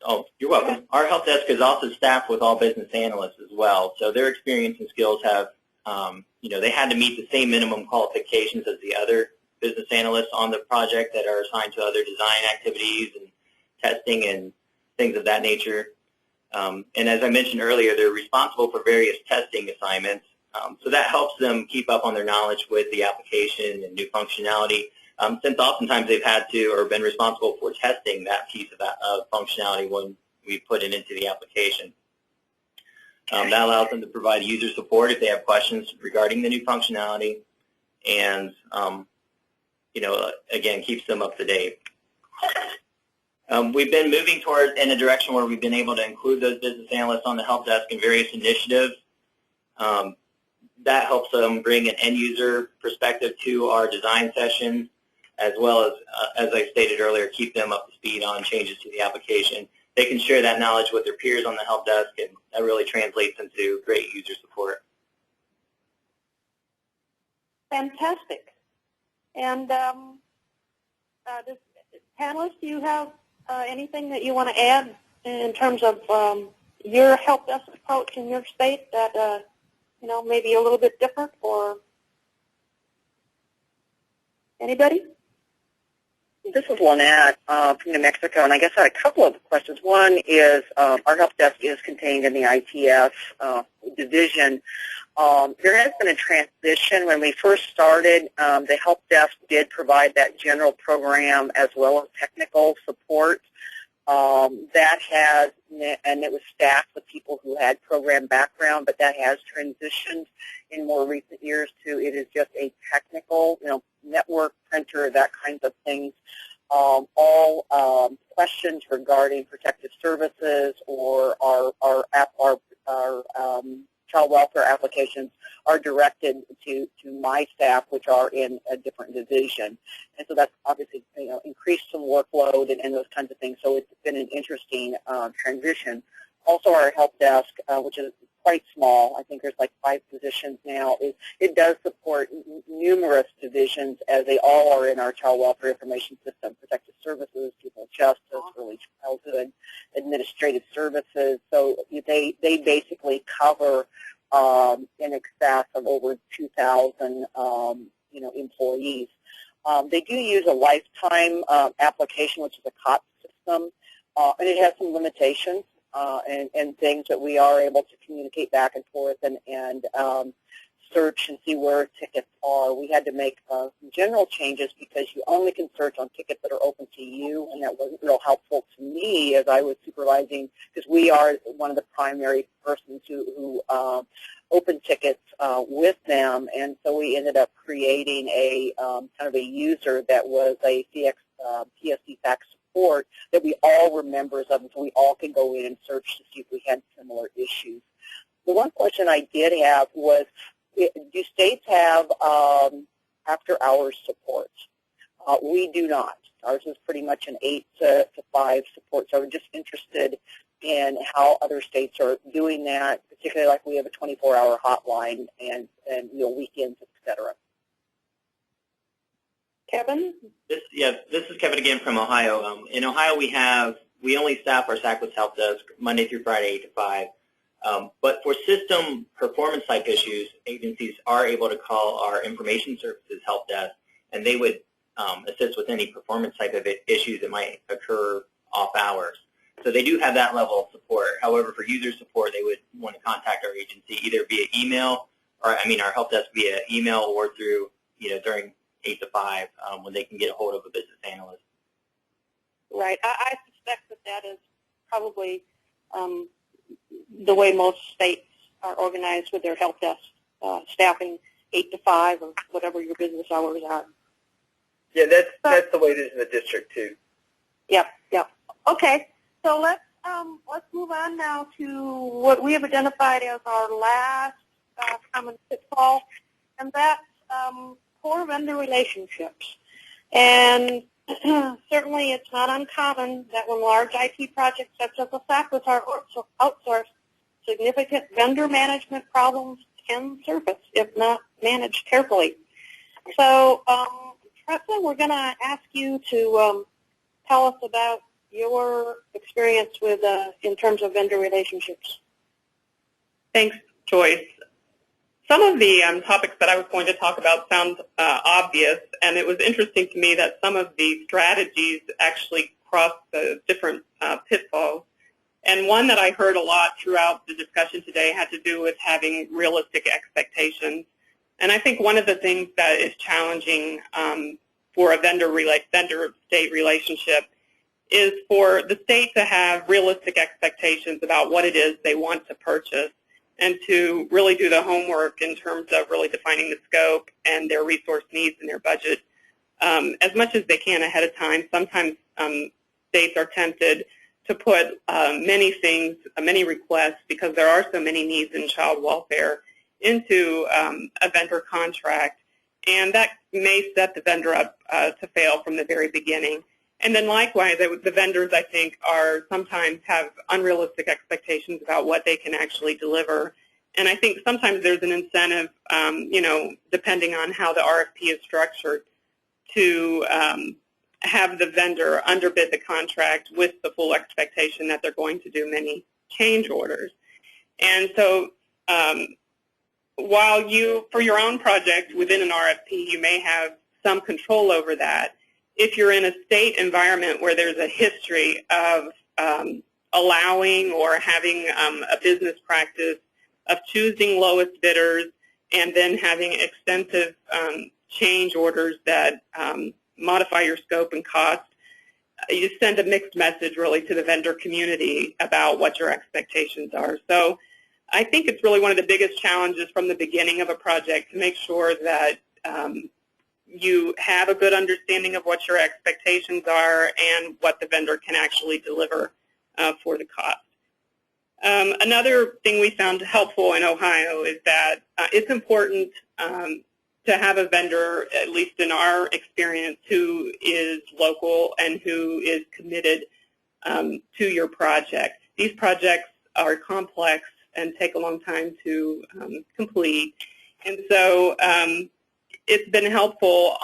Oh, you're welcome. Our help desk is also staffed with all business analysts as well. So their experience and skills have, they had to meet the same minimum qualifications as the other business analysts on the project that are assigned to other design activities and testing and things of that nature. And as I mentioned earlier, they're responsible for various testing assignments. So that helps them keep up on their knowledge with the application and new functionality, since oftentimes they've had to or been responsible for testing that piece of functionality when we put it into the application. That allows them to provide user support if they have questions regarding the new functionality, and again, keeps them up to date. We've been moving in a direction where we've been able to include those business analysts on the help desk in various initiatives. That helps them bring an end-user perspective to our design sessions, as well as I stated earlier, keep them up to speed on changes to the application. They can share that knowledge with their peers on the help desk, and that really translates into great user support. Fantastic. And panelists, do you have anything that you want to add in terms of your help desk approach in your state that maybe a little bit different, or anybody? This is Lynette from New Mexico, and I guess I had a couple of questions. One is our help desk is contained in the ITS division. There has been a transition. When we first started, the help desk did provide that general program as well as technical support. That has, and it was staffed with people who had program background, but that has transitioned in more recent years to it is just a technical, network, printer, that kinds of things. All questions regarding protective services or our child welfare applications are directed to my staff, which are in a different division. And so that's obviously increased some workload and those kinds of things. So it's been an interesting transition. Also, our help desk, which is quite small, I think there's like 5 positions now, it does support numerous divisions, as they all are in our child welfare information system: protective services, juvenile justice, early childhood, administrative services. So they basically cover in excess of over 2,000 employees. They do use a lifetime application, which is a COP system, and it has some limitations and things that we are able to communicate back and forth and search and see where tickets are. We had to make some general changes because you only can search on tickets that are open to you, and that wasn't real helpful to me as I was supervising, because we are one of the primary persons who open tickets with them, and so we ended up creating a kind of a user that was a PSC fax support that we all were members of, and so we all could go in and search to see if we had similar issues. The one question I did have was, do states have after-hours support? We do not. Ours is pretty much an 8 to 5 support, so we're just interested in how other states are doing that, particularly like we have a 24-hour hotline and weekends, et cetera. Kevin? This is Kevin again from Ohio. In Ohio, we only staff our SACWIS help desk Monday through Friday, 8 to 5. But for system performance type issues, agencies are able to call our information services help desk, and they would assist with any performance type of issues that might occur off hours. So they do have that level of support. However, for user support, they would want to contact our agency either via email, or our help desk via email, or through during 8 to 5 when they can get a hold of a business analyst. Right. I suspect that is probably the way most states are organized with their help desk staffing, 8 to 5 or whatever your business hours are. Yeah, that's the way it is in the district too. Yep. Okay, so let's move on now to what we have identified as our last common pitfall, and that's poor vendor relationships. And certainly it's not uncommon that when large IT projects such as the SACWIS are outsourced, significant vendor management problems can surface if not managed carefully. So, Tressa, we're going to ask you to tell us about your experience with in terms of vendor relationships? Thanks, Joyce. Some of the topics that I was going to talk about sound obvious, and it was interesting to me that some of the strategies actually cross the different pitfalls. And one that I heard a lot throughout the discussion today had to do with having realistic expectations. And I think one of the things that is challenging for a vendor-state relationship is for the state to have realistic expectations about what it is they want to purchase, and to really do the homework in terms of really defining the scope and their resource needs and their budget as much as they can ahead of time. Sometimes states are tempted to put many things, many requests, because there are so many needs in child welfare, into a vendor contract, and that may set the vendor up to fail from the very beginning. And then likewise, the vendors, I think, sometimes have unrealistic expectations about what they can actually deliver. And I think sometimes there's an incentive, depending on how the RFP is structured, to have the vendor underbid the contract with the full expectation that they're going to do many change orders. And so while for your own project within an RFP, you may have some control over that, if you're in a state environment where there's a history of allowing or having a business practice of choosing lowest bidders and then having extensive change orders that modify your scope and cost, you send a mixed message really to the vendor community about what your expectations are. So I think it's really one of the biggest challenges from the beginning of a project to make sure that you have a good understanding of what your expectations are and what the vendor can actually deliver for the cost. Another thing we found helpful in Ohio is that it's important to have a vendor, at least in our experience, who is local and who is committed to your project. These projects are complex and take a long time to complete. And so it's been helpful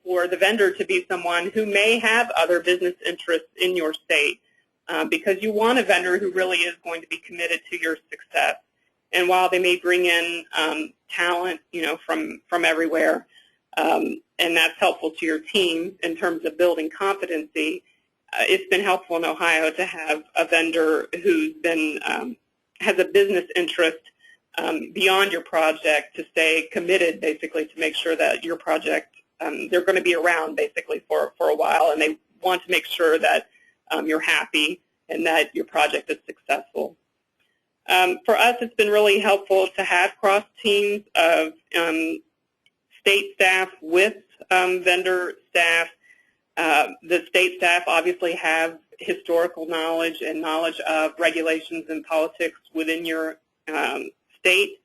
for the vendor to be someone who may have other business interests in your state, because you want a vendor who really is going to be committed to your success. And while they may bring in talent, from everywhere, and that's helpful to your team in terms of building competency, it's been helpful in Ohio to have a vendor who's been has a business interest beyond your project to stay committed, basically, to make sure that your project, they're going to be around, basically, for a while, and they want to make sure that you're happy and that your project is successful. For us, it's been really helpful to have cross teams of state staff with vendor staff. The state staff obviously have historical knowledge and knowledge of regulations and politics within your state,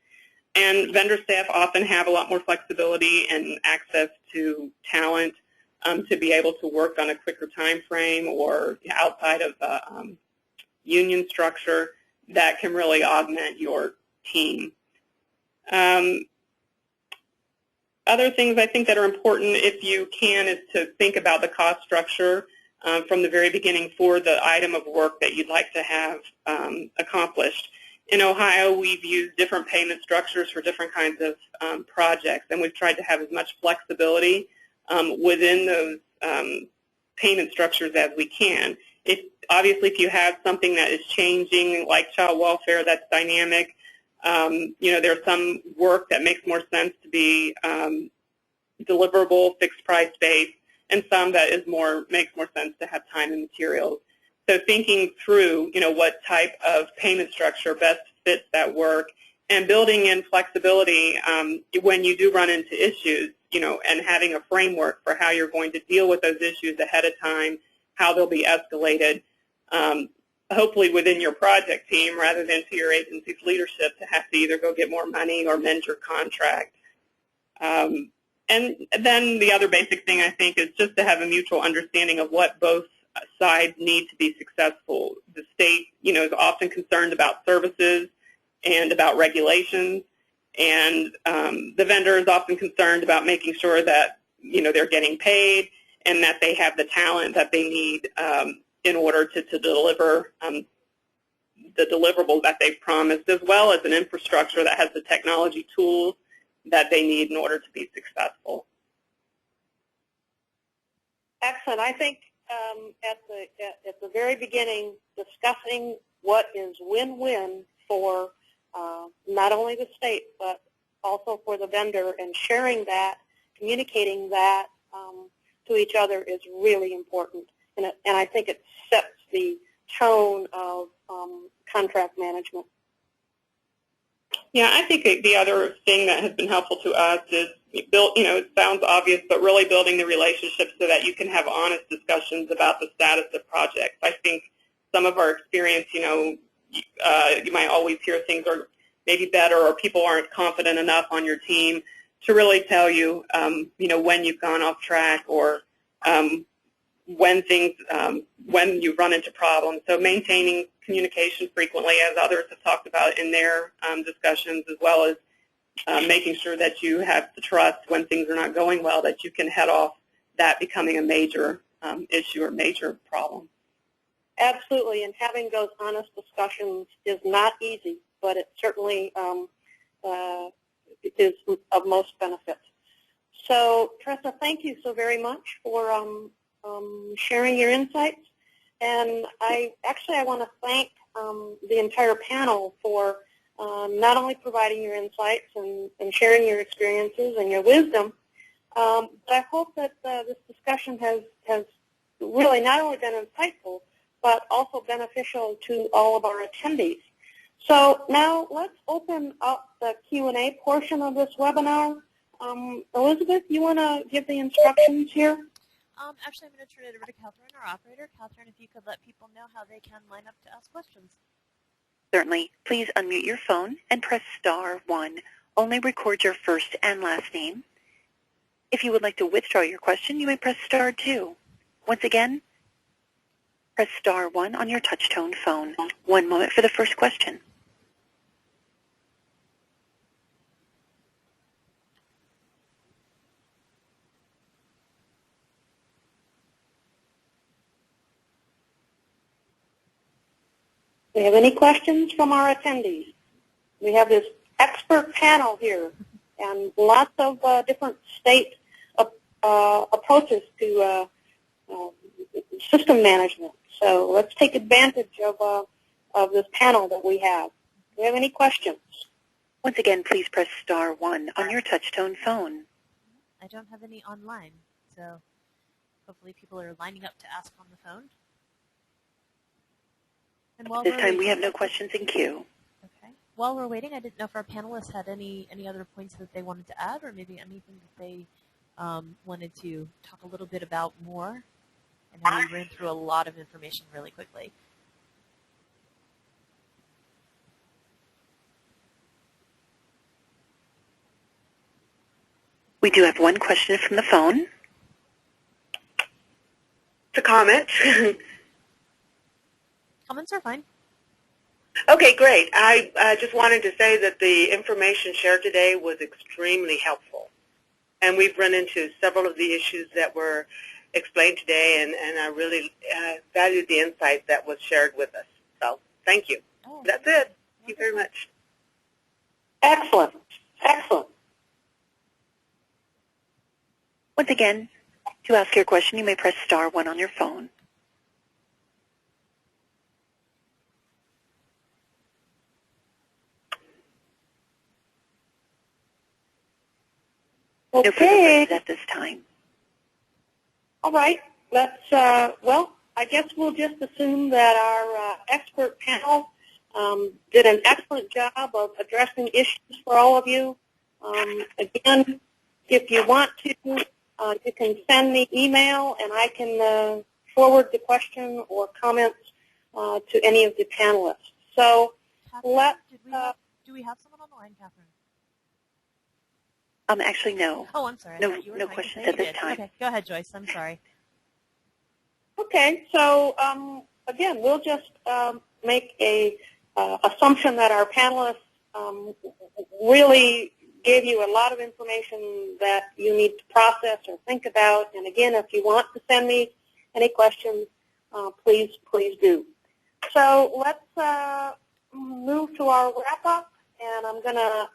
and vendor staff often have a lot more flexibility and access to talent to be able to work on a quicker time frame or outside of the union structure that can really augment your team. Other things I think that are important, if you can, is to think about the cost structure from the very beginning for the item of work that you'd like to have accomplished. In Ohio, we've used different payment structures for different kinds of projects, and we've tried to have as much flexibility within those payment structures as we can. Obviously, if you have something that is changing, like child welfare, that's dynamic, there's some work that makes more sense to be deliverable, fixed price based, and some that makes more sense to have time and materials. So thinking through, what type of payment structure best fits that work, and building in flexibility when you do run into issues, and having a framework for how you're going to deal with those issues ahead of time, how they'll be escalated, hopefully within your project team rather than to your agency's leadership to have to either go get more money or mend your contract. And then the other basic thing, I think, is just to have a mutual understanding of what both sides need to be successful. The state, is often concerned about services and about regulations, and the vendor is often concerned about making sure that, they're getting paid and that they have the talent that they need in order to deliver the deliverables that they've promised, as well as an infrastructure that has the technology tools that they need in order to be successful. Excellent. I think at the very beginning, discussing what is win-win for not only the state but also for the vendor, and sharing that, communicating that to each other is really important. And I think it sets the tone of contract management. Yeah, I think the other thing that has been helpful to us is it sounds obvious, but really building the relationships so that you can have honest discussions about the status of projects. I think some of our experience, you might always hear things are maybe better, or people aren't confident enough on your team to really tell you, when you've gone off track, or when you run into problems. So maintaining communication frequently, as others have talked about in their discussions, as well as making sure that you have the trust when things are not going well, that you can head off that becoming a major issue or major problem. Absolutely, and having those honest discussions is not easy, but it certainly is of most benefit. So, Tressa, thank you so very much for sharing your insights. And I want to thank the entire panel for not only providing your insights and sharing your experiences and your wisdom, but I hope that this discussion has really not only been insightful, but also beneficial to all of our attendees. So now let's open up the Q&A portion of this webinar. Elizabeth, you want to give the instructions here? Actually, I'm going to turn it over to Catherine, our operator. Catherine, if you could let people know how they can line up to ask questions. Certainly. Please unmute your phone and press *1. Only record your first and last name. If you would like to withdraw your question, you may press *2. Once again, press *1 on your touch-tone phone. One moment for the first question. Do we have any questions from our attendees? We have this expert panel here and lots of different state approaches to system management. So let's take advantage of this panel that we have. Do we have any questions? Once again, please press *1 on your touch-tone phone. I don't have any online, so hopefully people are lining up to ask on the phone. And while This time we have no questions in queue. Okay. While we're waiting, I didn't know if our panelists had any other points that they wanted to add, or maybe anything that they wanted to talk a little bit about more. I know we ran through a lot of information really quickly. We do have one question from the phone. It's a comment. Comments are fine. Okay, great. I just wanted to say that the information shared today was extremely helpful. And we've run into several of the issues that were explained today, and I really valued the insight that was shared with us. So thank you. Oh, that's it. Thank you very much. Excellent. Excellent. Once again, to ask your question, you may press *1 on your phone. Okay. No further questions at this time. All right. Let's, well, I guess we'll just assume that our expert panel did an excellent job of addressing issues for all of you. Again, if you want to, you can send me email, and I can forward the question or comments to any of the panelists. So Catherine, do we have someone on the line, Catherine? Actually, no. Oh, I'm sorry. No questions at this time. Okay, go ahead, Joyce. I'm sorry. Okay, so again, we'll just make a assumption that our panelists really gave you a lot of information that you need to process or think about. And again, if you want to send me any questions, please do. So let's move to our wrap-up, and I'm going to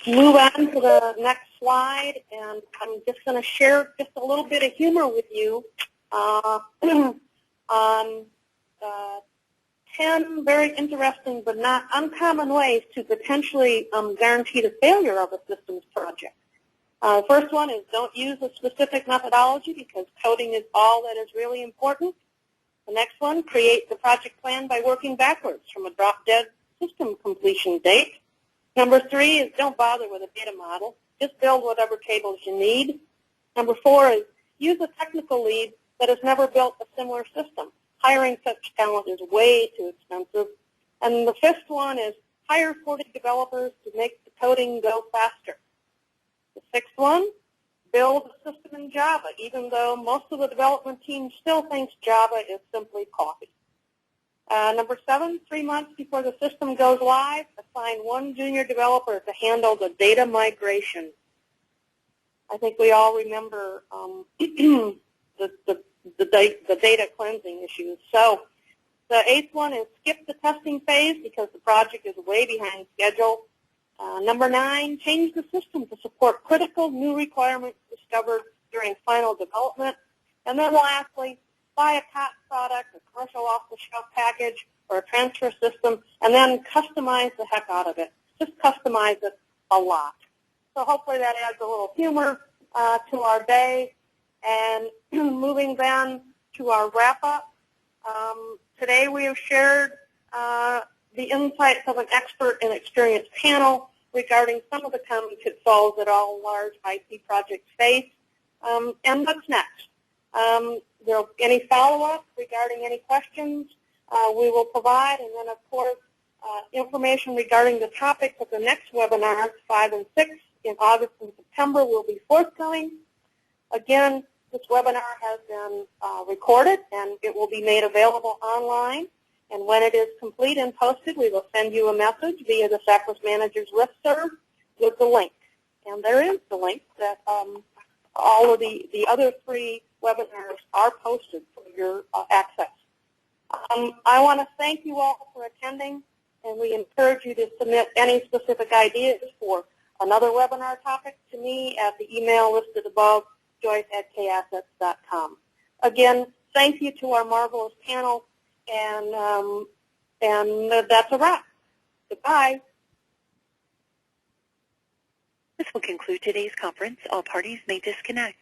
move on to the next slide, and I'm just going to share just a little bit of humor with you on 10 very interesting but not uncommon ways to potentially guarantee the failure of a systems project. First one is don't use a specific methodology because coding is all that is really important. The next one, create the project plan by working backwards from a drop-dead system completion date. Number 3 is don't bother with a data model. Just build whatever tables you need. Number 4 is use a technical lead that has never built a similar system. Hiring such talent is way too expensive. And the 5th one is hire 40 developers to make the coding go faster. The 6th one, build a system in Java, even though most of the development team still thinks Java is simply coffee. Number 7, 3 months before the system goes live, assign one junior developer to handle the data migration. I think we all remember the data cleansing issues. So the 8th one is skip the testing phase because the project is way behind schedule. Number 9, change the system to support critical new requirements discovered during final development. And then lastly, buy a COTS product, a commercial off-the-shelf package, or a transfer system, and then customize the heck out of it. Just customize it a lot. So hopefully that adds a little humor to our day. And moving then to our wrap-up, today we have shared the insights of an expert and experienced panel regarding some of the common pitfalls that all large IT projects face. And what's next? Any follow-up regarding any questions we will provide, and then, of course, information regarding the topics of the next webinars, 5 and 6, in August and September, will be forthcoming. Again, this webinar has been recorded, and it will be made available online. And when it is complete and posted, we will send you a message via the Sackless Managers listserv with the link. And there is the link that all of the other 3 webinars are posted for your access. I want to thank you all for attending, and we encourage you to submit any specific ideas for another webinar topic to me at the email listed above, joyce@kassets.com. Again, thank you to our marvelous panel, and that's a wrap. Goodbye. This will conclude today's conference. All parties may disconnect.